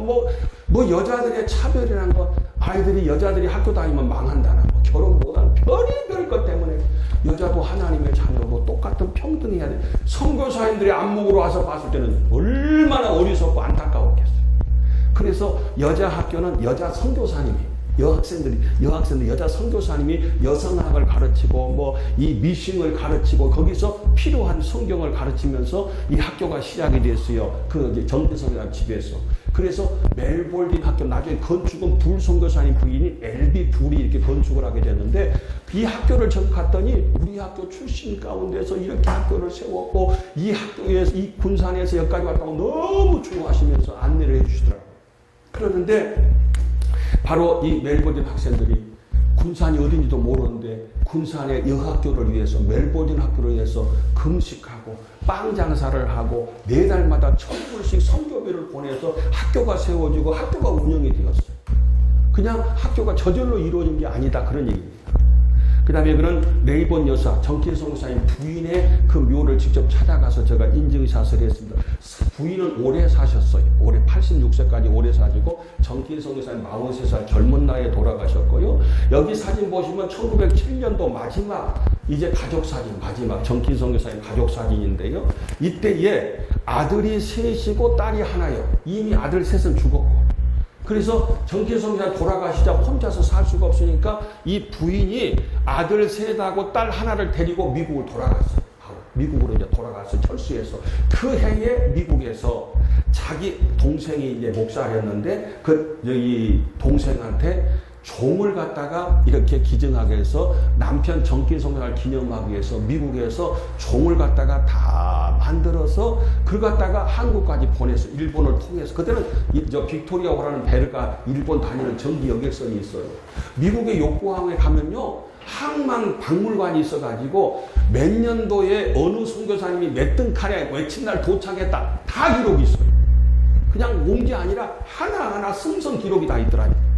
뭐 여자들의 차별이라는 거, 아이들이 여자들이 학교 다니면 망한다는 거, 결혼 못하는 별의별 것 때문에 여자도 하나님의 자녀고 똑같은 평등해야 돼. 선교사님들이 안목으로 와서 봤을 때는 얼마나 어리석고 안타까웠겠어요. 그래서 여자 학교는 여자 선교사님이, 여학생들 여자 선교사님이 여성학을 가르치고 뭐 이 미싱을 가르치고 거기서 필요한 성경을 가르치면서 이 학교가 시작이 됐어요. 그 정대성이라는 집에서. 그래서 멜볼딘 학교, 나중에 건축은 불 선교사님 부인인 엘비 불이 이렇게 건축을 하게 됐는데, 이 학교를 전 갔더니 우리 학교 출신 가운데서 이렇게 학교를 세웠고 이 학교에서 이 군산에서 여기까지 왔다고 너무 좋아하시면서 안내를 해주시더라고요. 그러는데 바로 이 멜볼딘 학생들이 군산이 어딘지도 모르는데 군산의 여학교를 위해서, 멜볼딘 학교를 위해서 금식하고 빵 장사를 하고 4달마다 1,000불씩 선교비를 보내서 학교가 세워지고 학교가 운영이 되었어요. 그냥 학교가 저절로 이루어진 게 아니다, 그런 얘기입니다. 그 다음에 그런 레이번 여사, 정킨 선교사님 부인의 그 묘를 직접 찾아가서 제가 인증샷을 했습니다. 부인은 오래 사셨어요. 올해 86세까지 오래 사시고, 정킨 선교사님 43살 젊은 나이에 돌아가셨고요. 여기 사진 보시면 1907년도 마지막, 이제 가족 사진, 마지막 정킨 선교사님 가족 사진인데요. 이때에 아들이 셋이고 딸이 하나요. 이미 아들 셋은 죽었고. 그래서 정킨 선교사님 돌아가시자 혼자서 살 수가 없으니까 이 부인이 아들 셋하고 딸 하나를 데리고 미국을 돌아갔어요. 미국으로 이제 돌아가서 철수해서, 그 해에 미국에서 자기 동생이 이제 목사였는데 그 여기 동생한테 종을 갖다가 이렇게 기증하게 해서 남편 정기 성명을 기념하기 위해서 미국에서 종을 갖다가 다 만들어서 그걸 갖다가 한국까지 보내서 일본을 통해서 그때는 저 빅토리아호라는 배가 일본 다니는 전기 여객선이 있어요. 미국의 요코하마에 가면요 항만 박물관이 있어가지고 몇 년도에 어느 선교사님이 몇 등 칸에 외친 날 도착했다 다 기록이 있어요. 그냥 온 게 아니라 하나하나 승선 기록이 다 있더라고요.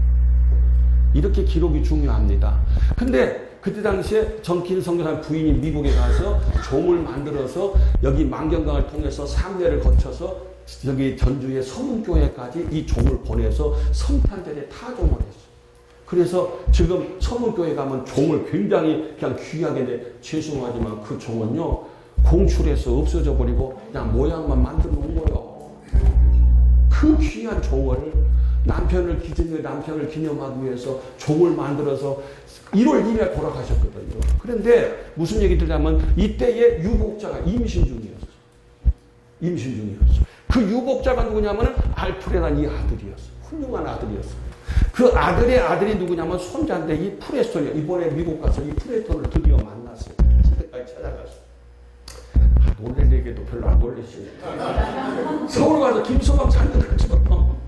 이렇게 기록이 중요합니다. 근데 그때 당시에 정킨 선교사님 부인이 미국에 가서 종을 만들어서 여기 만경강을 통해서 3대를 거쳐서 여기 전주의 서문교회까지 이 종을 보내서 성탄절에 타종을 했어요. 그래서 지금 서문교회 가면 종을 굉장히 그냥 귀하게 내 죄송하지만 그 종은요 공출해서 없어져 버리고 그냥 모양만 만들어 놓은 거예요. 그 귀한 종을 남편을 기념하기 위해서 종을 만들어서 1월 1일에 돌아가셨거든요. 그런데 무슨 얘기 들자면 이때에 유복자가 임신 중이었어요. 그 유복자가 누구냐면 알프레라는 이 아들이었어요. 훌륭한 아들이었어요. 그 아들의 아들이 누구냐면 손자인데 이 프레스톤이요. 이번에 미국 가서 이 프레스톤을 드디어 만났어요. 집에까지 찾아갔어요. 놀랄 얘기도 별로 안 놀리시네. 서울 가서 김서방 찾는 것처럼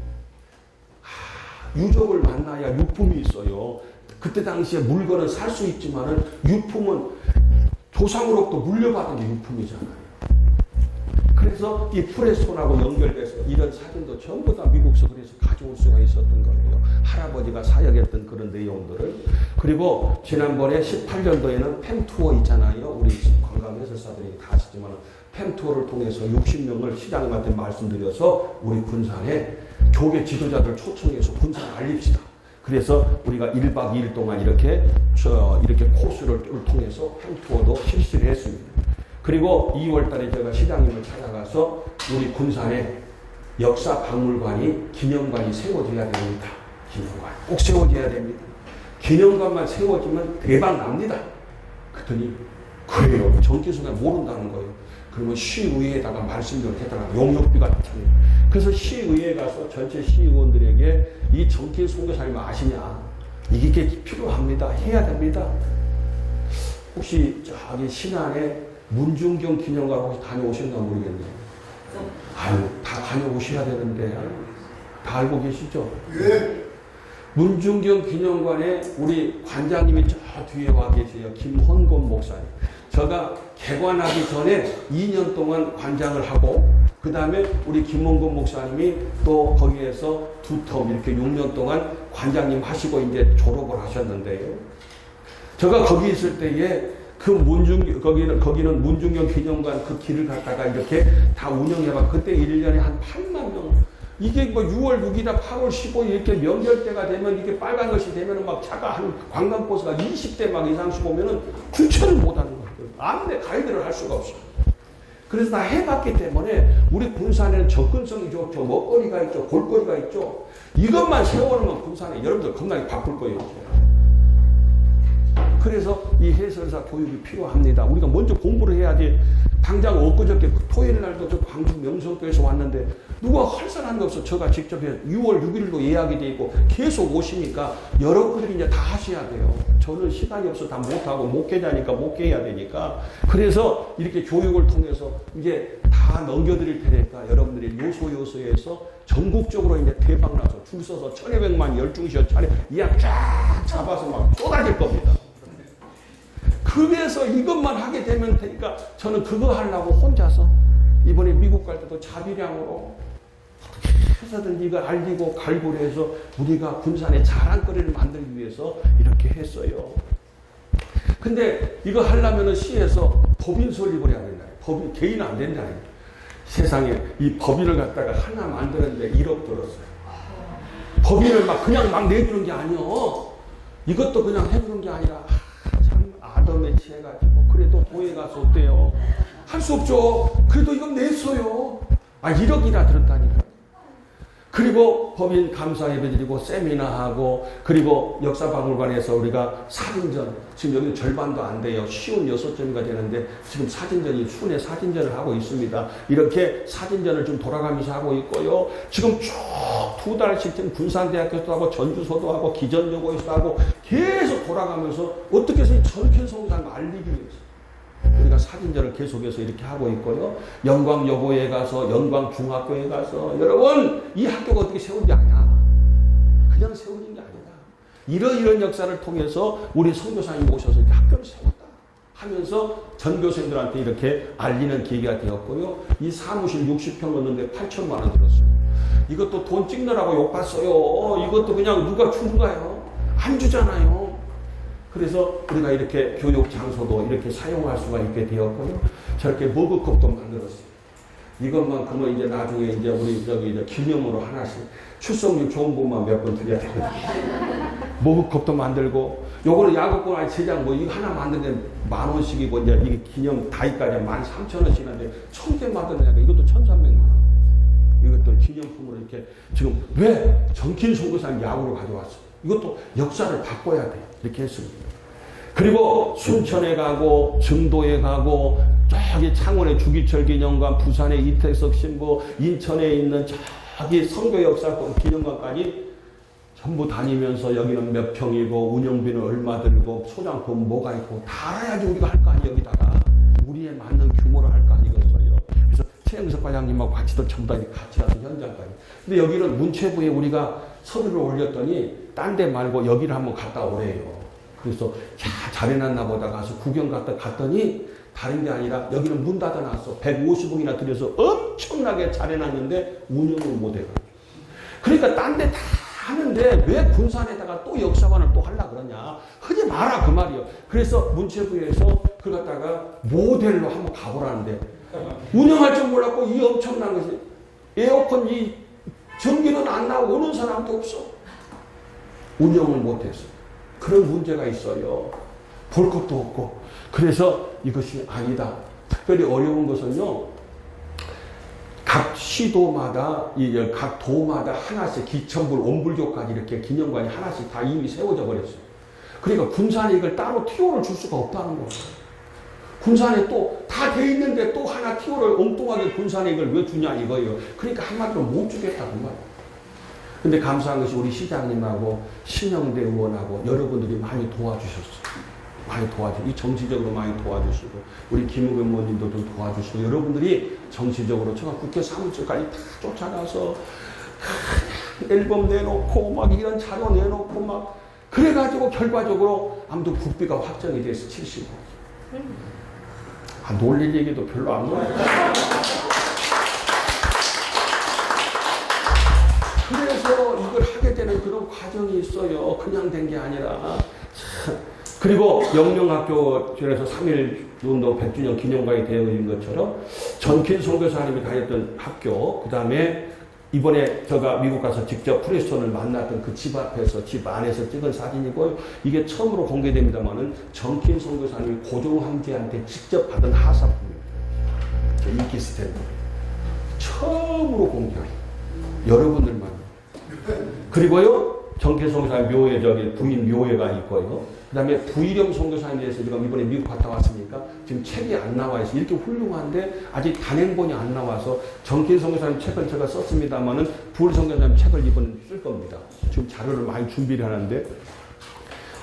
유족을 만나야 유품이 있어요. 그때 당시에 물건은 살 수 있지만은 유품은 조상으로부터 물려받은 게 유품이잖아요. 그래서 이 프레스톤하고 연결돼서 이런 사진도 전부 다 미국서 그래서 가져올 수가 있었던 거예요. 할아버지가 사역했던 그런 내용들을. 그리고 지난번에 18년도에는 팸투어 있잖아요. 우리 관광 해설사들이 다 아시지만 팸투어를 통해서 60명을 시장님한테 말씀드려서 우리 군산에 교계 지도자들 초청해서 군산을 알립시다. 그래서 우리가 1박 2일 동안 이렇게 코스를 통해서 팸투어도 실시를 했습니다. 그리고 2월 달에 제가 시장님을 찾아가서 우리 군산에 역사 박물관이 기념관이 세워져야 됩니다. 기념관 꼭 세워져야 됩니다. 기념관만 세워지면 대박 납니다. 그랬더니 그래요. 정기수가 모른다는 거예요. 그러면 시의회에다가 말씀을 해달라고 용역비가 나타나요. 그래서 시의회에 가서 전체 시의원들에게 이 정기 선교사님 아시냐? 이게 필요합니다. 해야 됩니다. 혹시 저기 신안에 문중경 기념관 혹시 다녀오셨나 모르겠네요. 아유, 다 다녀오셔야 되는데 다 알고 계시죠? 예. 문중경 기념관에 우리 관장님이 저 뒤에 와 계세요. 김헌곤 목사님. 제가 개관하기 전에 2년 동안 관장을 하고 그 다음에 우리 김헌곤 목사님이 또 거기에서 2텀 이렇게 6년 동안 관장님 하시고 이제 졸업을 하셨는데요. 제가 거기 있을 때에 거기는 문중경 기념관 그 길을 갖다가 이렇게 다 운영해봐. 그때 1년에 한 8만 명. 이게 뭐 6월 6일이나 8월 15일 이렇게 명절때가 되면 이게 빨간 것이 되면은 막 차가 한 관광버스가 20대 막 이상씩 오면은 주차를 못 하는 거예요. 아무데 가이드를 할 수가 없어요. 그래서 다 해봤기 때문에 우리 군산에는 접근성이 좋죠. 먹거리가 있죠. 볼거리가 있죠. 이것만 세워놓으면 군산에 여러분들 겁나게 바쁠 거예요. 그래서 이 해설사 교육이 필요합니다. 우리가 먼저 공부를 해야지. 당장 엊그저께 토요일 날도 저 광주 명성교에서 왔는데 누가 할 사람이 없어. 제가 직접 해서 6월 6일도 예약이 돼 있고 계속 오시니까 여러분들이 이제 다 하셔야 돼요. 저는 시간이 없어 다 못하고 목회자니까 목회해야 되니까. 그래서 이렇게 교육을 통해서 이제 다 넘겨드릴 테니까 여러분들이 요소에서 전국적으로 이제 대박나서 줄 서서 1200만 열중시어 차례 예약 쫙 잡아서 막 쏟아질 겁니다. 그래서 이것만 하게 되면 되니까 저는 그거 하려고 혼자서 이번에 미국 갈 때도 자비량으로 해서든지 이걸 알리고 갈구를 해서 우리가 군산에 자랑거리를 만들기 위해서 이렇게 했어요. 근데 이거 하려면은 시에서 법인 설립을 해야 된다. 법인 개인 안 된다. 세상에 이 법인을 갖다가 하나 만드는데 1억 들었어요. 법인을 그냥 막 내주는 게 아니요. 이것도 그냥 해주는 게 아니라 아더매치 해가지고 그래도 도에 가서 어때요? 할 수 없죠. 그래도 이건 냈어요. 1억이나 들었다니까. 그리고 법인 감사 예배드리고 세미나하고 그리고 역사박물관에서 우리가 사진전 지금 여기는 절반도 안 돼요. 쉬운 6점이가 되는데 지금 사진전이 순회 사진전을 하고 있습니다. 이렇게 사진전을 좀 돌아가면서 하고 있고요. 지금 쭉 2달씩 지금 군산대학교도 하고 전주소도 하고 기전여고에서도 하고 계속 돌아가면서 어떻게 해서 이 전캔성산을 알리기 위해서 우리가 사진전을 계속해서 이렇게 하고 있고요. 영광여고에 가서 영광중학교에 가서 여러분 이 학교가 어떻게 세운 게 아니야. 그냥 세우는 게 아니다. 이런 역사를 통해서 우리 선교사님 오셔서 이렇게 학교를 세웠다 하면서 전교생들한테 이렇게 알리는 계기가 되었고요. 이 사무실 60평 얻는데 8천만 원 들었어요. 이것도 돈 찍느라고 욕봤어요. 이것도 그냥 누가 주는가요? 안 주잖아요. 그래서 우리가 이렇게 교육 장소도 이렇게 사용할 수가 있게 되었고요. 저렇게 머그컵도 만들었어요. 이것만큼은 이제 나중에 이제 우리 저기 이제 기념으로 하나씩 출석률 좋은 분만 몇 번 드려야 되거든요. 머그컵도 만들고 요거는 야구권 아니 제작 뭐 이거 하나 만드는데 10,000원씩이고 이제 이게 기념 다이까지 13,000원씩 하는데 1,000개 만드느냐고 이것도 1,300만 원. 이것도 기념품으로 이렇게 지금 왜 정킨 선교사님 야구를 가져왔어? 이것도 역사를 바꿔야 돼. 이렇게 했습니다. 그리고 순천에 가고 증도에 가고 저기 창원의 주기철 기념관, 부산의 이태석 신부, 인천에 있는 저기 선교 역사 기념관까지 전부 다니면서 여기는 몇 평이고 운영비는 얼마 들고 소장품 뭐가 있고 다 알아야지 우리가 할 거 아니에요. 여기다가 우리에 맞는 규모로 할 거 아니겠어요. 그래서 최영석 과장님하고 같이도 전부 다 같이 와서 현장까지. 근데 여기는 문체부에 우리가 서류를 올렸더니 딴 데 말고 여기를 한번 갔다 오래요. 그래서 야 잘해놨나 보다 가서 구경 갔더니 다른 게 아니라 여기는 문 닫아놨어. 150억이나 들여서 엄청나게 잘해놨는데 운영을 못해요. 그러니까 딴 데 다 하는데 왜 군산에다가 또 역사관을 또 하려고 그러냐. 하지 마라 그 말이요. 그래서 문체부에서 그걸 갖다가 모델로 한번 가보라는데 운영할 줄 몰랐고 이 엄청난 것이 에어컨 이 전기는 안 나오고 오는 사람도 없어. 운영을 못했어. 그런 문제가 있어요. 볼 것도 없고. 그래서 이것이 아니다. 특별히 어려운 것은요. 각 시도마다, 각 도마다 하나씩 기천불, 온불교까지 이렇게 기념관이 하나씩 다 이미 세워져 버렸어요. 그러니까 군산에 이걸 따로 티오를 줄 수가 없다는 거예요. 군산에 또 다 돼 있는데 또 하나 티오를 엉뚱하게 군산에 이걸 왜 주냐 이거예요. 그러니까 한마디로 못 주겠다 그 말이에요. 근데 감사한 것이 우리 시장님하고 신영대 의원하고 여러분들이 많이 도와주셨어요. 많이 도와주시고, 이 정치적으로 많이 도와주시고, 우리 김우겸 의원님도 좀 도와주시고, 여러분들이 정치적으로 제가 국회 사무실까지 다 쫓아가서 앨범 내놓고 막 이런 자료 내놓고 막 그래가지고 결과적으로 아무튼 국비가 확정이 돼서 70억. 놀릴 얘기도 별로 안 나와요. 그래서 이걸 하게 되는 그런 과정이 있어요. 그냥 된 게 아니라. 그리고 영명학교에서 3.1운동 100주년 기념관이 되어 있는 것처럼 전킨 선교사님이 다녔던 학교, 그 다음에 이번에 제가 미국 가서 직접 프레스톤을 만났던 그 집 앞에서, 집 안에서 찍은 사진이고요. 이게 처음으로 공개됩니다만은 전킨 선교사님이 고종황제한테 직접 받은 하사품입니다. 인기 스탠드. 처음으로 공개한 여러분들만. 그리고요, 전킨 선교사님 묘회, 저기 부인 묘회가 있고요. 그 다음에 부일영 선교사님에 대해서 지금 이번에 미국 갔다 왔으니까 지금 책이 안 나와 있어요. 이렇게 훌륭한데 아직 단행본이 안 나와서 전킨 선교사님 책을 제가 썼습니다만은 부일 선교사님 책을 이번 쓸 겁니다. 지금 자료를 많이 준비를 하는데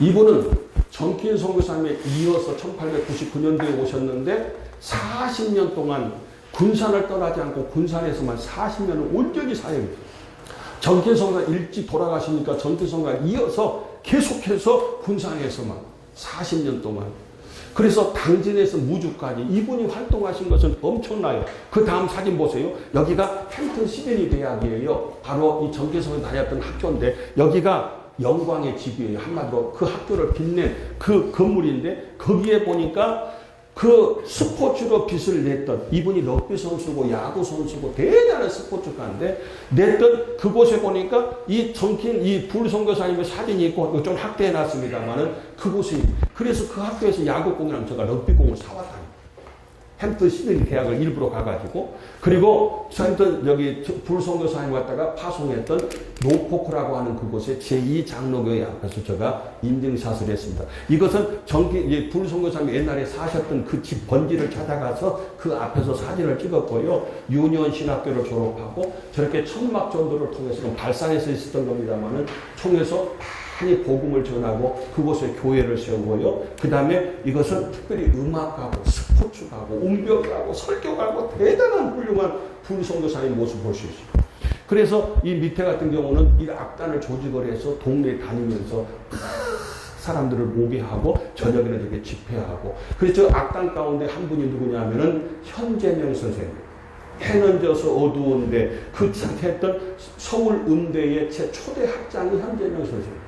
이분은 전킨 선교사님에 이어서 1899년도에 오셨는데 40년 동안 군산을 떠나지 않고 군산에서만 40년을 온전히 사역했어요. 전킨 선교사 일찍 돌아가시니까 전킨 선교사 이어서 계속해서 군산에서만 40년 동안. 그래서 당진에서 무주까지 이분이 활동하신 것은 엄청나요. 그 다음 사진 보세요. 여기가 햄튼 시드니 대학이에요. 바로 이 전킨 선교사 다녔던 학교인데 여기가 영광의 집이에요. 한마디로 그 학교를 빛낸 그 건물인데 거기에 보니까 그 스포츠로 빛을 냈던 이분이 럭비 선수고 야구 선수고 대단한 스포츠가인데 냈던 그곳에 보니까 이 전킨 이 부일 선교사님의 사진이 있고 좀 확대해 놨습니다만은 그곳이 그래서 그 학교에서 야구공이랑 제가 럭비공을 사왔다니 햄튼 시드니 대학을 일부러 가가지고, 그리고 햄튼 여기 불선교사님 갔다가 파송했던 노포크라고 하는 그곳에 제2장로교회 앞에서 제가 인증샷을 했습니다. 이것은 불선교사님이 옛날에 사셨던 그 집 번지를 찾아가서 그 앞에서 사진을 찍었고요. 유니온 신학교를 졸업하고 저렇게 천막 전도를 통해서 발산에서 있었던 겁니다만은 통해서 많이 복음을 전하고 그곳에 교회를 세우고요. 그 다음에 이것은 특별히 음악가고 스포츠가고 웅변가고 설교가고 대단한 훌륭한 불선교사의 모습을 볼 수 있어요. 그래서 이 밑에 같은 경우는 이 악단을 조직을 해서 동네에 다니면서 사람들을 모계하고 저녁에는 이렇게 집회하고, 그래서 악단 가운데 한 분이 누구냐면은 현재명 선생님. 해는 져서 어두운데 그 했던 서울 음대의 제 초대 학장이 현재명 선생님.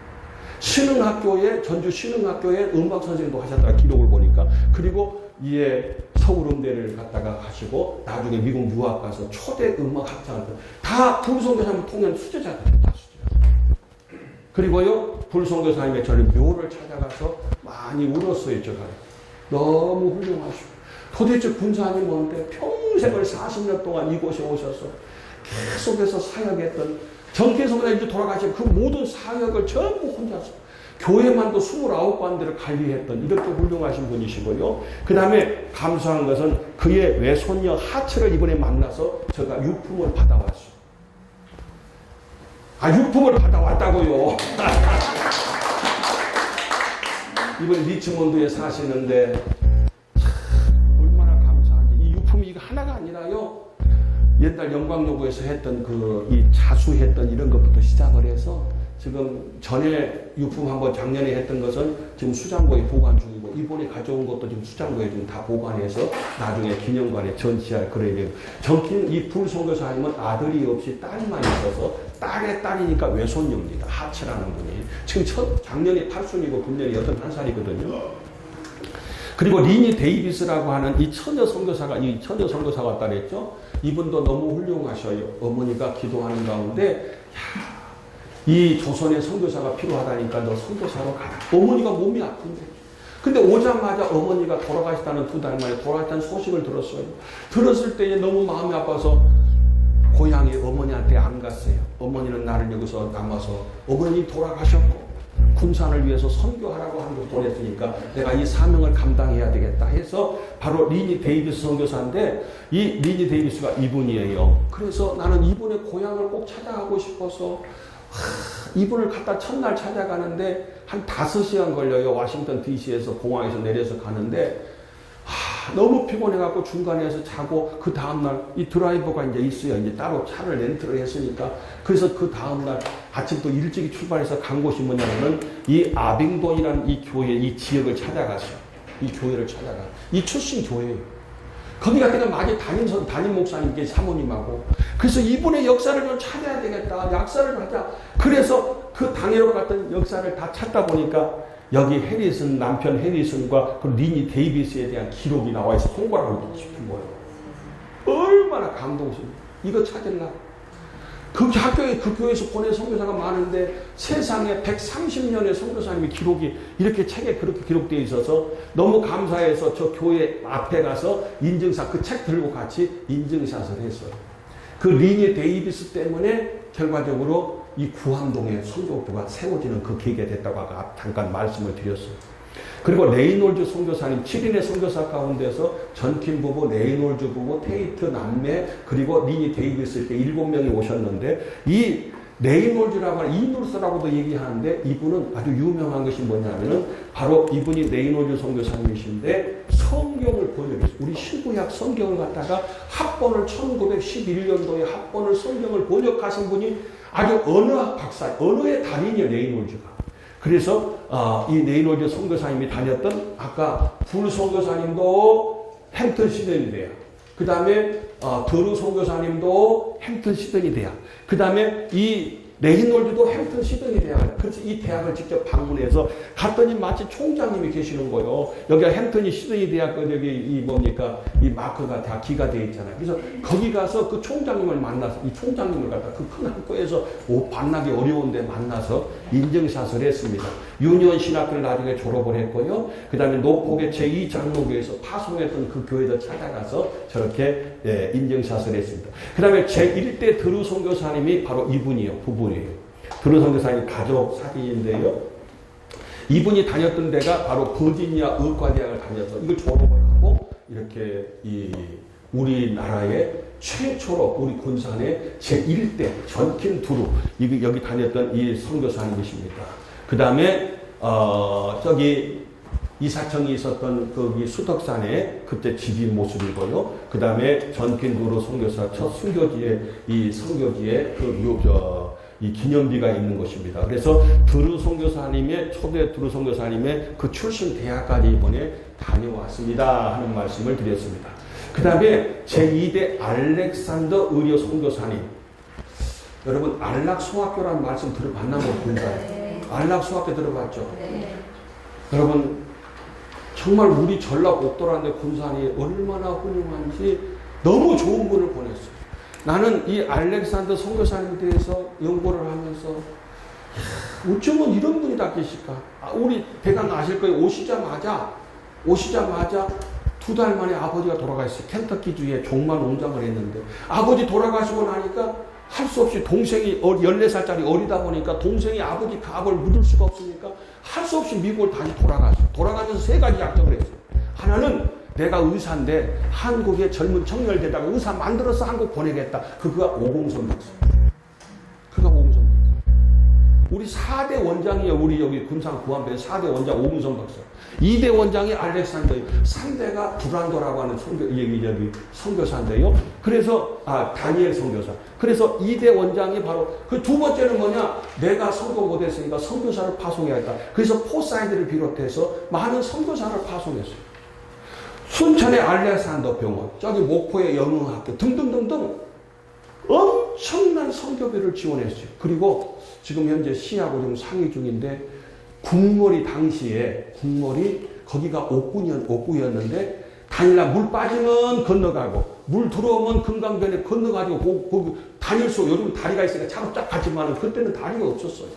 신흥학교에, 전주 신흥학교에 음악 선생님도 하셨다가 기록을 보니까, 그리고 이에 서울음대를 갔다가 가시고 나중에 미국 유학 가서 초대 음악 학장을 다 불선교사님 통한 수제자들이에요. 다 수제자. 그리고요 불선교사님의 저는 묘를 찾아가서 많이 울었어요. 제가 너무 훌륭하시고, 도대체 군사님 뭔데 평생을 40년 동안 이곳에 오셔서 계속해서 사역했던 정께서보다 이제 돌아가신 그 모든 사역을 전부 혼자서 교회만도 29관대를 관리했던 이렇게 훌륭하신 분이시고요. 그 다음에 감사한 것은 그의 외손녀 하철을 이번에 만나서 제가 유품을 받아왔어요. 유품을 받아왔다고요. 이번에 리치몬드에 사시는데 얼마나 감사한지. 이 유품이 이거 하나가 아니라요. 옛날 영광로구에서 했던 이 자수했던 이런 것부터 시작을 해서 지금 전에 유품 한번 작년에 했던 것은 지금 수장고에 보관 중이고, 이번에 가져온 것도 지금 수장고에 지금 다 보관해서 나중에 기념관에 전시할 그런 얘기예요. 정킨 이 불선교사님은 아들이 없이 딸만 있어서 딸의 딸이니까 외손녀입니다. 하츠라는 분이. 지금 작년에 8순이고 금년에 81살이거든요. 그리고 리니 데이비스라고 하는 이 처녀 선교사가 왔다 그랬죠. 이분도 너무 훌륭하셔요. 어머니가 기도하는 가운데 이 조선의 선교사가 필요하다니까 너 선교사로 가라. 어머니가 몸이 아픈데. 근데 오자마자 어머니가 돌아가시다는 2달 만에 돌아가셨다는 소식을 들었어요. 들었을 때 너무 마음이 아파서 고향에 어머니한테 안 갔어요. 어머니는 나를 여기서 남아서 어머니 돌아가셨고 군산을 위해서 선교하라고 하는 걸 보냈으니까 내가 이 사명을 감당해야 되겠다 해서 바로 리니 데이비스 선교사인데, 이 리니 데이비스가 이분이에요. 그래서 나는 이분의 고향을 꼭 찾아가고 싶어서 이분을 갖다 첫날 찾아가는데 한 5시간 걸려요. 워싱턴 DC에서 공항에서 내려서 가는데 너무 피곤해갖고 중간에서 자고, 그 다음날 이 드라이버가 이제 있어요. 이제 따로 차를 렌트를 했으니까. 그래서 그 다음날 아침부터 일찍이 출발해서 간 곳이 뭐냐면은 이 아빙돈이라는 이 교회, 이 지역을 찾아갔어요. 이 교회를 찾아가. 이 출신 교회예요. 거기 갔다가 많이 담임 목사님께 사모님하고. 그래서 이분의 역사를 좀 찾아야 되겠다. 역사를 하자. 그래서 그 당해로 갔던 역사를 다 찾다 보니까 여기 해리슨, 남편 해리슨과 그 리니 데이비스에 대한 기록이 나와 있어. 송구를 하고 싶은 거예요. 얼마나 감동스러워. 이거 찾으려고. 그 학교에, 그 교회에서 보낸 선교사가 많은데 세상에 130년의 선교사님의 기록이 이렇게 책에 그렇게 기록되어 있어서 너무 감사해서 저 교회 앞에 가서 인증샷, 그 책 들고 같이 인증샷을 했어요. 그 리니 데이비스 때문에 결과적으로 이 구암동에 선교부가 세워지는 그 계기가 됐다고 아까 잠깐 말씀을 드렸어요. 그리고 레이놀즈 선교사님, 7인의 선교사 가운데서 전킨 부부, 레이놀즈 부부, 테이트 남매, 그리고 리니 데이비스 이렇게 7명이 오셨는데, 이 레이놀즈라고 하는 이누스라고도 얘기하는데, 이분은 아주 유명한 것이 뭐냐면은 바로 이분이 레이놀즈 선교사님이신데 성경을 번역했어요. 우리 신구약 성경을 갖다가 합본을 1911년도에 합본을 성경을 번역하신 분이 아주 언어학 박사, 언어의 달인이에요. 레이놀즈가. 그래서 이 레이놀즈 선교사님이 다녔던 아까 불 선교사님도 햄튼 시드니 대학, 그 다음에 드루 선교사님도 햄튼 시드니 대학, 그 다음에 이 레이놀드도 햄튼 시드니 대학. 그래서 이 대학을 직접 방문해서 갔더니 마치 총장님이 계시는 거예요. 여기가 햄튼이 시드니 대학 여기 이 뭡니까 이 마크가 다 기가 돼 있잖아요. 그래서 거기 가서 그 총장님을 만나서 이 총장님을 갖다 그 큰 학교에서 만나기 어려운데 만나서 인증샷을 했습니다. 유니온 신학교를 나중에 졸업을 했고요. 그 다음에 노폭의 제2장로교에서 파송했던 그 교회도 찾아가서 저렇게 인증샷을 했습니다. 그 다음에 제1대 드루 선교사님이 바로 이분이에요. 부분이에요. 드루 선교사님 가족 사진인데요. 이분이 다녔던 데가 바로 버지니아 의과대학을 다녀서 이걸 졸업을 하고 이렇게 우리나라의 최초로 우리 군산의 제1대 전킨 두루 여기 다녔던 이 선교사님이십니다. 그 다음에 저기 이사청이 있었던 거기 수덕산에 그때 집인 모습이고요. 그 다음에 전킨 두루 선교사 첫 순교지에 이 선교지에 이 기념비가 있는 것입니다. 그래서 드루 선교사님의 초대 드루 선교사님의 그 출신 대학까지 이번에 다녀왔습니다 하는 말씀을 드렸습니다. 그 다음에 제2대 알렉산더 의료 선교사님. 여러분 안락소학교라는 말씀 들어봤나 모르겠어요. 안락소학교 들어봤죠? 네. 여러분 정말 우리 전라 옥도라는데 군산이 얼마나 훌륭한지 너무 좋은 분을 보냈어요. 나는 이 알렉산더 선교사님에 대해서 연구를 하면서 어쩌면 이런 분이 다 계실까? 우리 대강 아실 거예요. 오시자마자 2달 만에 아버지가 돌아가셨어요. 켄터키주에 종말 농장을 했는데 아버지 돌아가시고 나니까 할 수 없이 동생이 14살짜리 어리다 보니까 동생이 아버지 가업을 묻을 수가 없으니까 할 수 없이 미국을 다시 돌아갔어요. 돌아가면서 3가지 약속을 했어요. 하나는 내가 의사인데 한국의 젊은 청년들에다가 의사 만들어서 한국 보내겠다. 그가 오공선 박사. 우리 4대 원장이에요. 우리 여기 군산 구한배 4대 원장 오문선 박사. 2대 원장이 알렉산더. 3대가 브란도라고 하는 선교사인데요. 그래서 다니엘 선교사. 그래서 2대 원장이 바로 그 두 번째는 뭐냐? 내가 선교 못했으니까 선교사를 파송해야겠다. 그래서 포사이드를 비롯해서 많은 선교사를 파송했어요. 순천의 알렉산더 병원, 저기 목포의 영흥학교 등등등등 엄청난 선교비를 지원했어요. 그리고 지금 현재 시하고 지금 상의 중인데 국몰이 당시에 거기가 옥구였는데 다닐라 물 빠지면 건너가고 물 들어오면 금강변에 건너가지고 다닐 수 요즘 다리가 있으니까 차로 쫙 가지만 그때는 다리가 없었어요.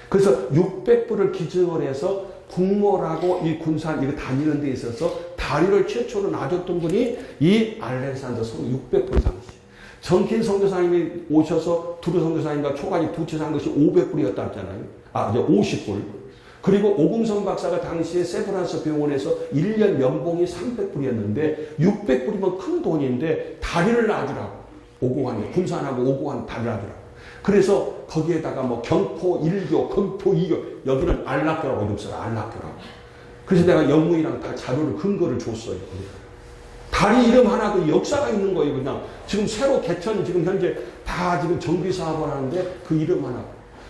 그래서 600불을 기증을 해서 국몰하고 이 군산 이거 다니는 데 있어서 다리를 최초로 놔줬던 분이 이 알렉산더 성 600불 당시. 전킨 선교사님이 오셔서 두루 선교사님과 초가지 두 채 산 것이 500불이었다 했잖아요. 이제 50불. 그리고 오금성 박사가 당시에 세브란스 병원에서 1년 연봉이 300불이었는데 600불이면 큰 돈인데 다리를 놔주라고. 오고환, 군산하고 오고환 다리를 놔주라고. 그래서 거기에다가 뭐 경포 1교, 경포 2교, 여기는 안락교라고 좀 써요. 안락교라고. 그래서 내가 영무이랑 다 자료를 근거를 줬어요. 다리 이름 하나 그 역사가 있는 거예요. 그냥 지금 새로 개천 지금 현재 다 지금 정비 사업을 하는데 그 이름 하나.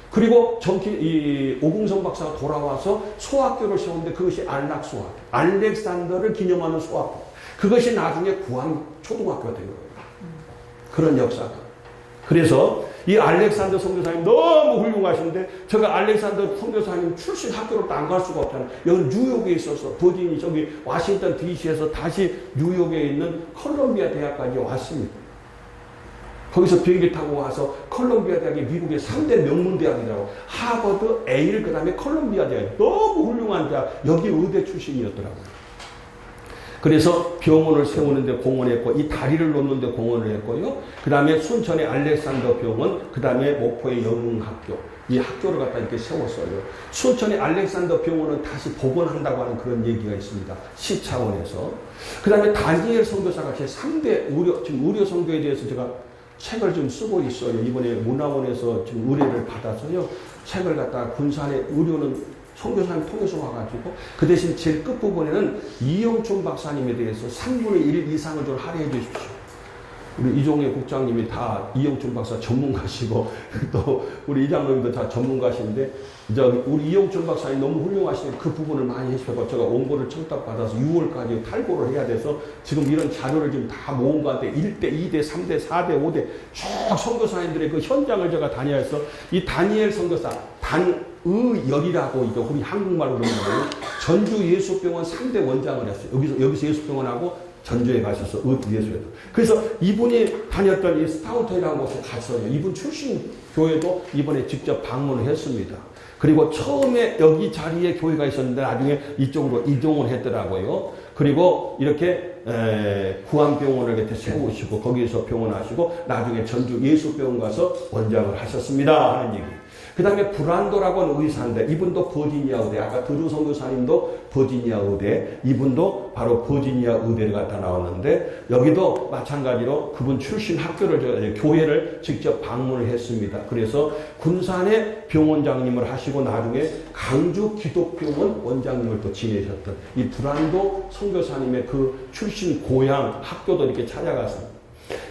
그리고 이 오궁성 박사가 돌아와서 소학교를 세웠는데 그것이 안락소학교. 알렉산더를 기념하는 소학교. 그것이 나중에 구한 초등학교가 된 거예요. 그런 역사가. 그래서 이 알렉산더 선교사님 너무 훌륭하신데 제가 알렉산더 선교사님 출신 학교로 안 갈 수가 없잖아요. 여기 뉴욕에 있어서 버지니 저기 워싱턴 DC에서 다시 뉴욕에 있는 컬럼비아 대학까지 왔습니다. 거기서 비행기 타고 와서 컬럼비아 대학이 미국의 3대 명문 대학이라고 하버드, 에일 그 다음에 컬럼비아 대학 너무 훌륭한 대학 여기 의대 출신이었더라고요. 그래서 병원을 세우는데 공헌했고 이 다리를 놓는데 공헌을 했고요. 그 다음에 순천의 알렉산더 병원, 그 다음에 목포의 영흥학교 이 학교를 갖다 이렇게 세웠어요. 순천의 알렉산더 병원은 다시 복원한다고 하는 그런 얘기가 있습니다. 시 차원에서. 그 다음에 다니엘 선교사가 제 3대 지금 의료 선교에 대해서 제가 책을 좀 쓰고 있어요. 이번에 문화원에서 지금 의뢰를 받아서요. 책을 갖다가 군산의 의료는 선교사님 통해서 와가지고 그 대신 제일 끝부분에는 이영춘 박사님에 대해서 3분의 1 이상을 좀 할애해 주십시오. 우리 이종혜 국장님이 다 이영춘 박사 전문가시고 또 우리 이장로님도 다 전문가신데 우리 이영춘 박사님 너무 훌륭하시니까 그 부분을 많이 해주셔서 제가 원고를 청탁받아서 6월까지 탈고를 해야 돼서 지금 이런 자료를 지금 다 모은 건데 1대, 2대, 3대, 4대, 5대 쭉 선교사님들의 그 현장을 제가 다녀서 이 다니엘 선교사 단의열이라고 이제 우리 한국말로 그러는 거예요. 전주 예수병원 3대 원장을 했어요. 여기서 예수병원하고 전주에 가셔서 예수에도. 그래서 이분이 다녔던 이 스타우터이라는 곳에 갔어요. 이분 출신 교회도 이번에 직접 방문을 했습니다. 그리고 처음에 여기 자리에 교회가 있었는데 나중에 이쪽으로 이동을 했더라고요. 그리고 이렇게 구암병원을 이렇게 세우시고 거기에서 병원하시고 나중에 전주 예수병원 가서 원장을 하셨습니다 하는 얘기. 그 다음에 브란도라고 하는 의사인데 이분도 버지니아 의대, 아까 드루 선교사님도 버지니아 의대, 이분도 바로 버지니아 의대를 갖다 나왔는데 여기도 마찬가지로 그분 출신 학교를 교회를 직접 방문을 했습니다. 그래서 군산의 병원장님을 하시고 나중에 강주 기독병원 원장님을 또 지내셨던 이 브란도 선교사님의 그 출신 고향 학교도 이렇게 찾아갔습니다.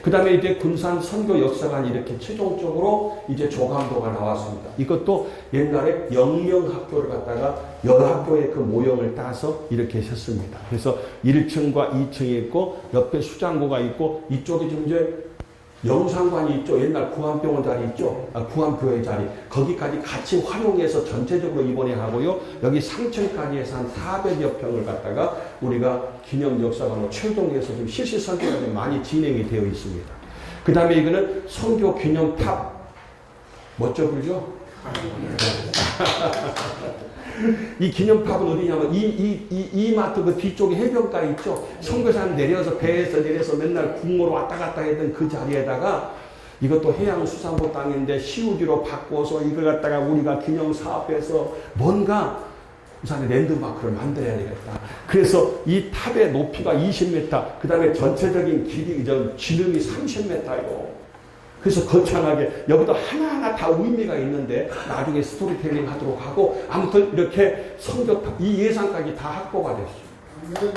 그 다음에 이제 군산 선교 역사관이 이렇게 최종적으로 이제 조감도가 나왔습니다. 이것도 옛날에 영명학교를 갖다가 여학교의 그 모형을 따서 이렇게 했습니다. 그래서 1층과 2층이 있고 옆에 수장고가 있고 이쪽에 지금 이제 영상관이 있죠. 옛날 구암병원 자리 있죠. 구암교회 자리. 거기까지 같이 활용해서 전체적으로 이번에 하고요. 여기 3층까지 해서 한 400여 평을 갖다가 우리가 기념 역사관으로 최종해서 지금 실시 설계가 좀 많이 진행이 되어 있습니다. 그 다음에 이거는 선교 기념탑. 멋져 보이죠? 이 기념탑은 어디냐면 이 마트 그 뒤쪽에 해변가 있죠. 선교사님 내려서 배에서 내려서 맨날 국모로 왔다 갔다 했던 그 자리에다가 이것도 해양수산부 땅인데 시우지로 바꿔서 이걸 갖다가 우리가 기념사업해서 뭔가 부산에 랜드마크를 만들어야 되겠다. 그래서 이 탑의 높이가 20m, 그 다음에 전체적인 지름이 30m요. 그래서 거창하게 여기도 하나하나 다 의미가 있는데 나중에 스토리텔링 하도록 하고 아무튼 이렇게 성교탑 이 예산까지 다 확보가 됐어요.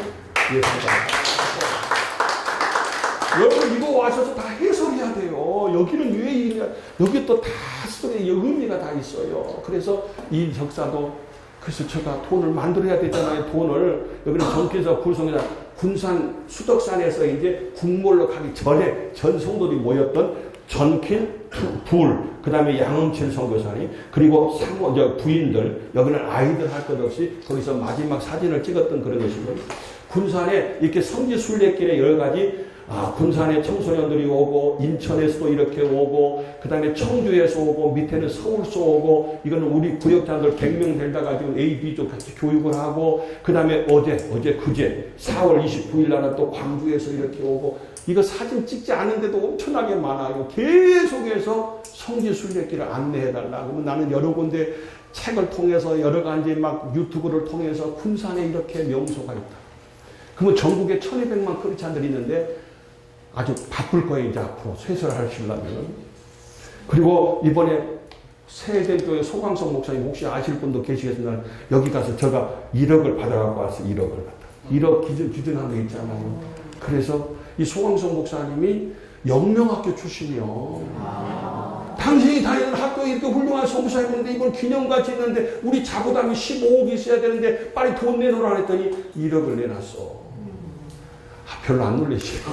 여러분 이거 와셔서 다 해석해야 돼요. 여기는 왜 이냐? 여기 또 다 스토리 의미가 다 있어요. 그래서 이 역사도 그래서 제가 돈을 만들어야 되잖아요. 돈을 여기는 전께서 굴성에다 군산 수덕산에서 이제 국몰로 가기 전에 전 성도들이 모였던 전킬, 불, 그 다음에 양음칠 선교사님, 그리고 부인들, 여기는 아이들 할 것 없이 거기서 마지막 사진을 찍었던 그런 것이고, 군산에 이렇게 성지순례길에 여러 가지, 군산에 청소년들이 오고, 인천에서도 이렇게 오고, 그 다음에 청주에서 오고, 밑에는 서울서 오고, 이거는 우리 구역장들 100명 데려다가 지금 A, B조 같이 교육을 하고, 그 다음에 그제, 4월 29일 날은 또 광주에서 이렇게 오고, 이거 사진 찍지 않은데도 엄청나게 많아요. 계속해서 성지순례길을 안내해달라. 그러면 나는 여러 군데 책을 통해서 여러 가지 막 유튜브를 통해서 군산에 이렇게 명소가 있다. 그러면 전국에 1200만 크리스찬들이 있는데 아주 바쁠 거예요. 이제 앞으로 쇠설하시려면. 그리고 이번에 세대교회 소강성 목사님 혹시 아실 분도 계시겠지만 여기 가서 제가 1억을 받아갖고 와서 1억을 갖다. 1억 기준한 게 있잖아요. 그래서 이 소강성 목사님이 영명학교 출신이요. 당신이 다니는 학교에 이렇게 훌륭한 선교사였는데 이걸 기념같이 했는데 우리 자부담이 15억이 있어야 되는데 빨리 돈 내놓으라 했더니 1억을 내놨어. 별로 안 놀라시고.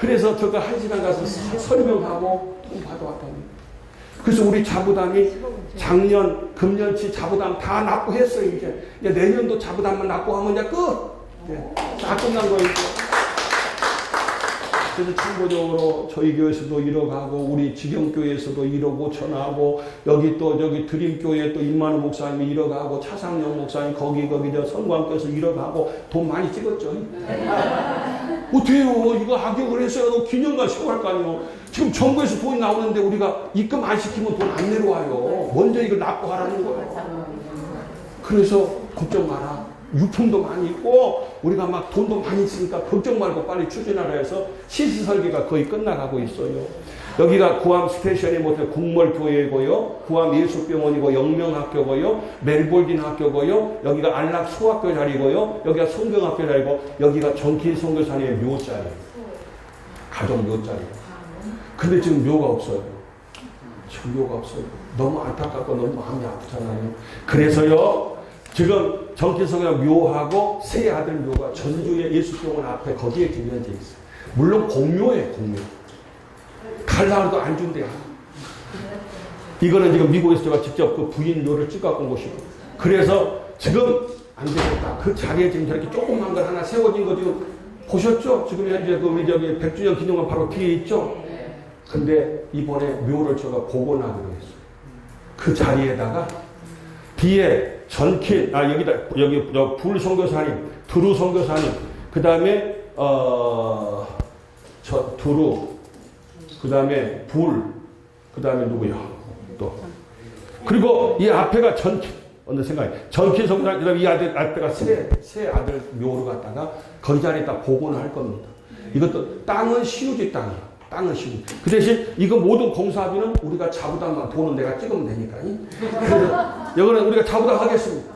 그래서 제가 1시간 가서 설명하고 돈 받아왔다니. 그래서 우리 자부담이 작년, 금년치 자부담 다 납부했어요. 이제 내년도 자부담만 납부하면 이제 끝. 다 끝난 거예요. 그래서 참고적으로 저희 교회에서도 1억 하고 우리 직영교회에서도 1억 5천 하고 여기 또 저기 드림교회 또 임만우 목사님이 1억 하고 차상영 목사님 거기 저 성광교에서 1억 하고 돈 많이 찍었죠. 어때요? 이거 악역을 했어요. 기념관 세워 할 거 아니에요. 지금 정부에서 돈이 나오는데 우리가 입금 안 시키면 돈 안 내려와요. 먼저 이걸 납부하라는 거예요. 그래서 걱정 마라. 유품도 많이 있고 우리가 막 돈도 많이 있으니까 걱정 말고 빨리 추진하라 해서 시스 설계가 거의 끝나가고 있어요. 여기가 구암 스테이션이 모두 국몰교회고요. 구암 예수병원이고 영명학교고요. 멜볼딘 학교고요. 여기가 안락 소학교 자리고요. 여기가 성경학교 자리고 여기가 전키 선교사님의 묘자리예요. 가족 묘자리예요. 근데 지금 묘가 없어요. 지금 묘가 없어요. 너무 안타깝고 너무 마음이 아프잖아요. 그래서요, 지금 정기성이랑 묘하고 세 아들 묘가 전주의 예수병원 앞에 거기에 기면돼 있어요. 물론 공묘예요, 공묘. 갈라도 안 준대요. 이거는 지금 미국에서 제가 직접 그 부인 묘를 찍어갖고 온 것이고. 그래서 지금 안 되겠다. 그 자리에 지금 저렇게 조그만 걸 하나 세워진 거 지금 보셨죠? 지금 현재 그 우리 저기 100주년 기념관 바로 뒤에 있죠? 근데 이번에 묘를 제가 복원하기로 했어요. 그 자리에다가 뒤에 전킨, 여기 불 선교사님, 두루 선교사님, 그 다음에, 두루, 그 다음에 불, 그 다음에 누구요? 또. 그리고 이 앞에가 전킨, 어느 생각이, 전킨 선교사님, 그 다음에 이 앞에가 세 아들 묘로 갔다가 거기 자리에다 복원을 할 겁니다. 이것도 땅은 시우지 땅이에요. 땅을 시우지. 그 대신 이거 모든 공사비는 우리가 자부담만 돈은 내가 찍으면 되니까. 그래서 여기는 우리가 자부담 하겠습니다.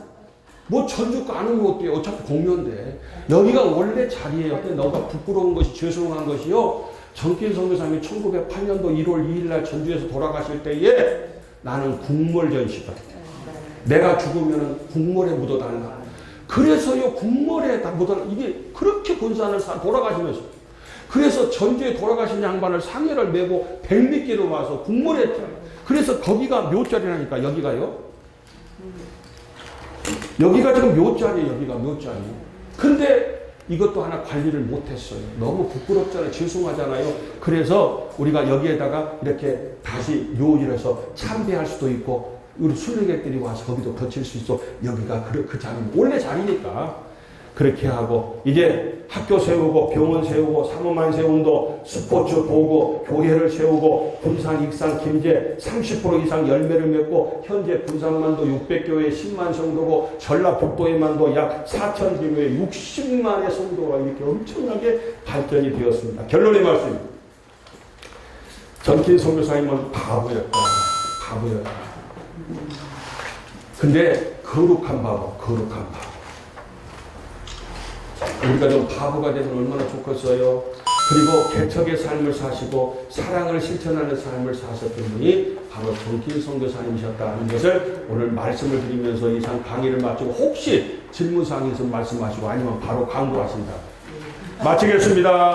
뭐 전주 까는 거 어때요? 어차피 공면인데. 여기가 원래 자리예요. 근데 너가 부끄러운 것이 죄송한 것이요. 전킨 선교사님이 1908년도 1월 2일 날 전주에서 돌아가실 때에 나는 국몰 전시다. 내가 죽으면은 국몰에 묻어달라. 그래서요, 국몰에 다 묻어달라. 이게 그렇게 군산을 돌아가시면서. 그래서 전주에 돌아가신 양반을 상해를 메고 100미끼로 와서 국몰에 했잖아요. 그래서 거기가 묘자리라니까, 여기가요. 여기가 지금 묘자리예요, 여기가 묘자리. 근데 이것도 하나 관리를 못했어요. 너무 부끄럽잖아요. 죄송하잖아요. 그래서 우리가 여기에다가 이렇게 다시 묘지를 해서 참배할 수도 있고, 우리 순례객들이 와서 거기도 거칠 수 있어. 여기가 그 자리, 원래 자리니까. 그렇게 하고, 이제 학교 세우고, 병원 세우고, 사무만 세운도, 스포츠 보고, 교회를 세우고, 군산, 익산, 김제 30% 이상 열매를 맺고, 현재 군산만도 600교회 10만 성도고, 전라북도에만도 약 4천 교회 60만의 성도가 이렇게 엄청나게 발전이 되었습니다. 결론의 말씀. 전킨 선교사님은 바보였다. 바보였다. 근데 거룩한 바보, 거룩한 바보. 우리가 좀 바보가 되면 얼마나 좋겠어요. 그리고 개척의 삶을 사시고 사랑을 실천하는 삶을 사셨던 분이 바로 전킨 선교사님이셨다는 것을 오늘 말씀을 드리면서 이상 강의를 마치고 혹시 질문사항이 있으면 말씀하시고 아니면 바로 강구하신다. 마치겠습니다.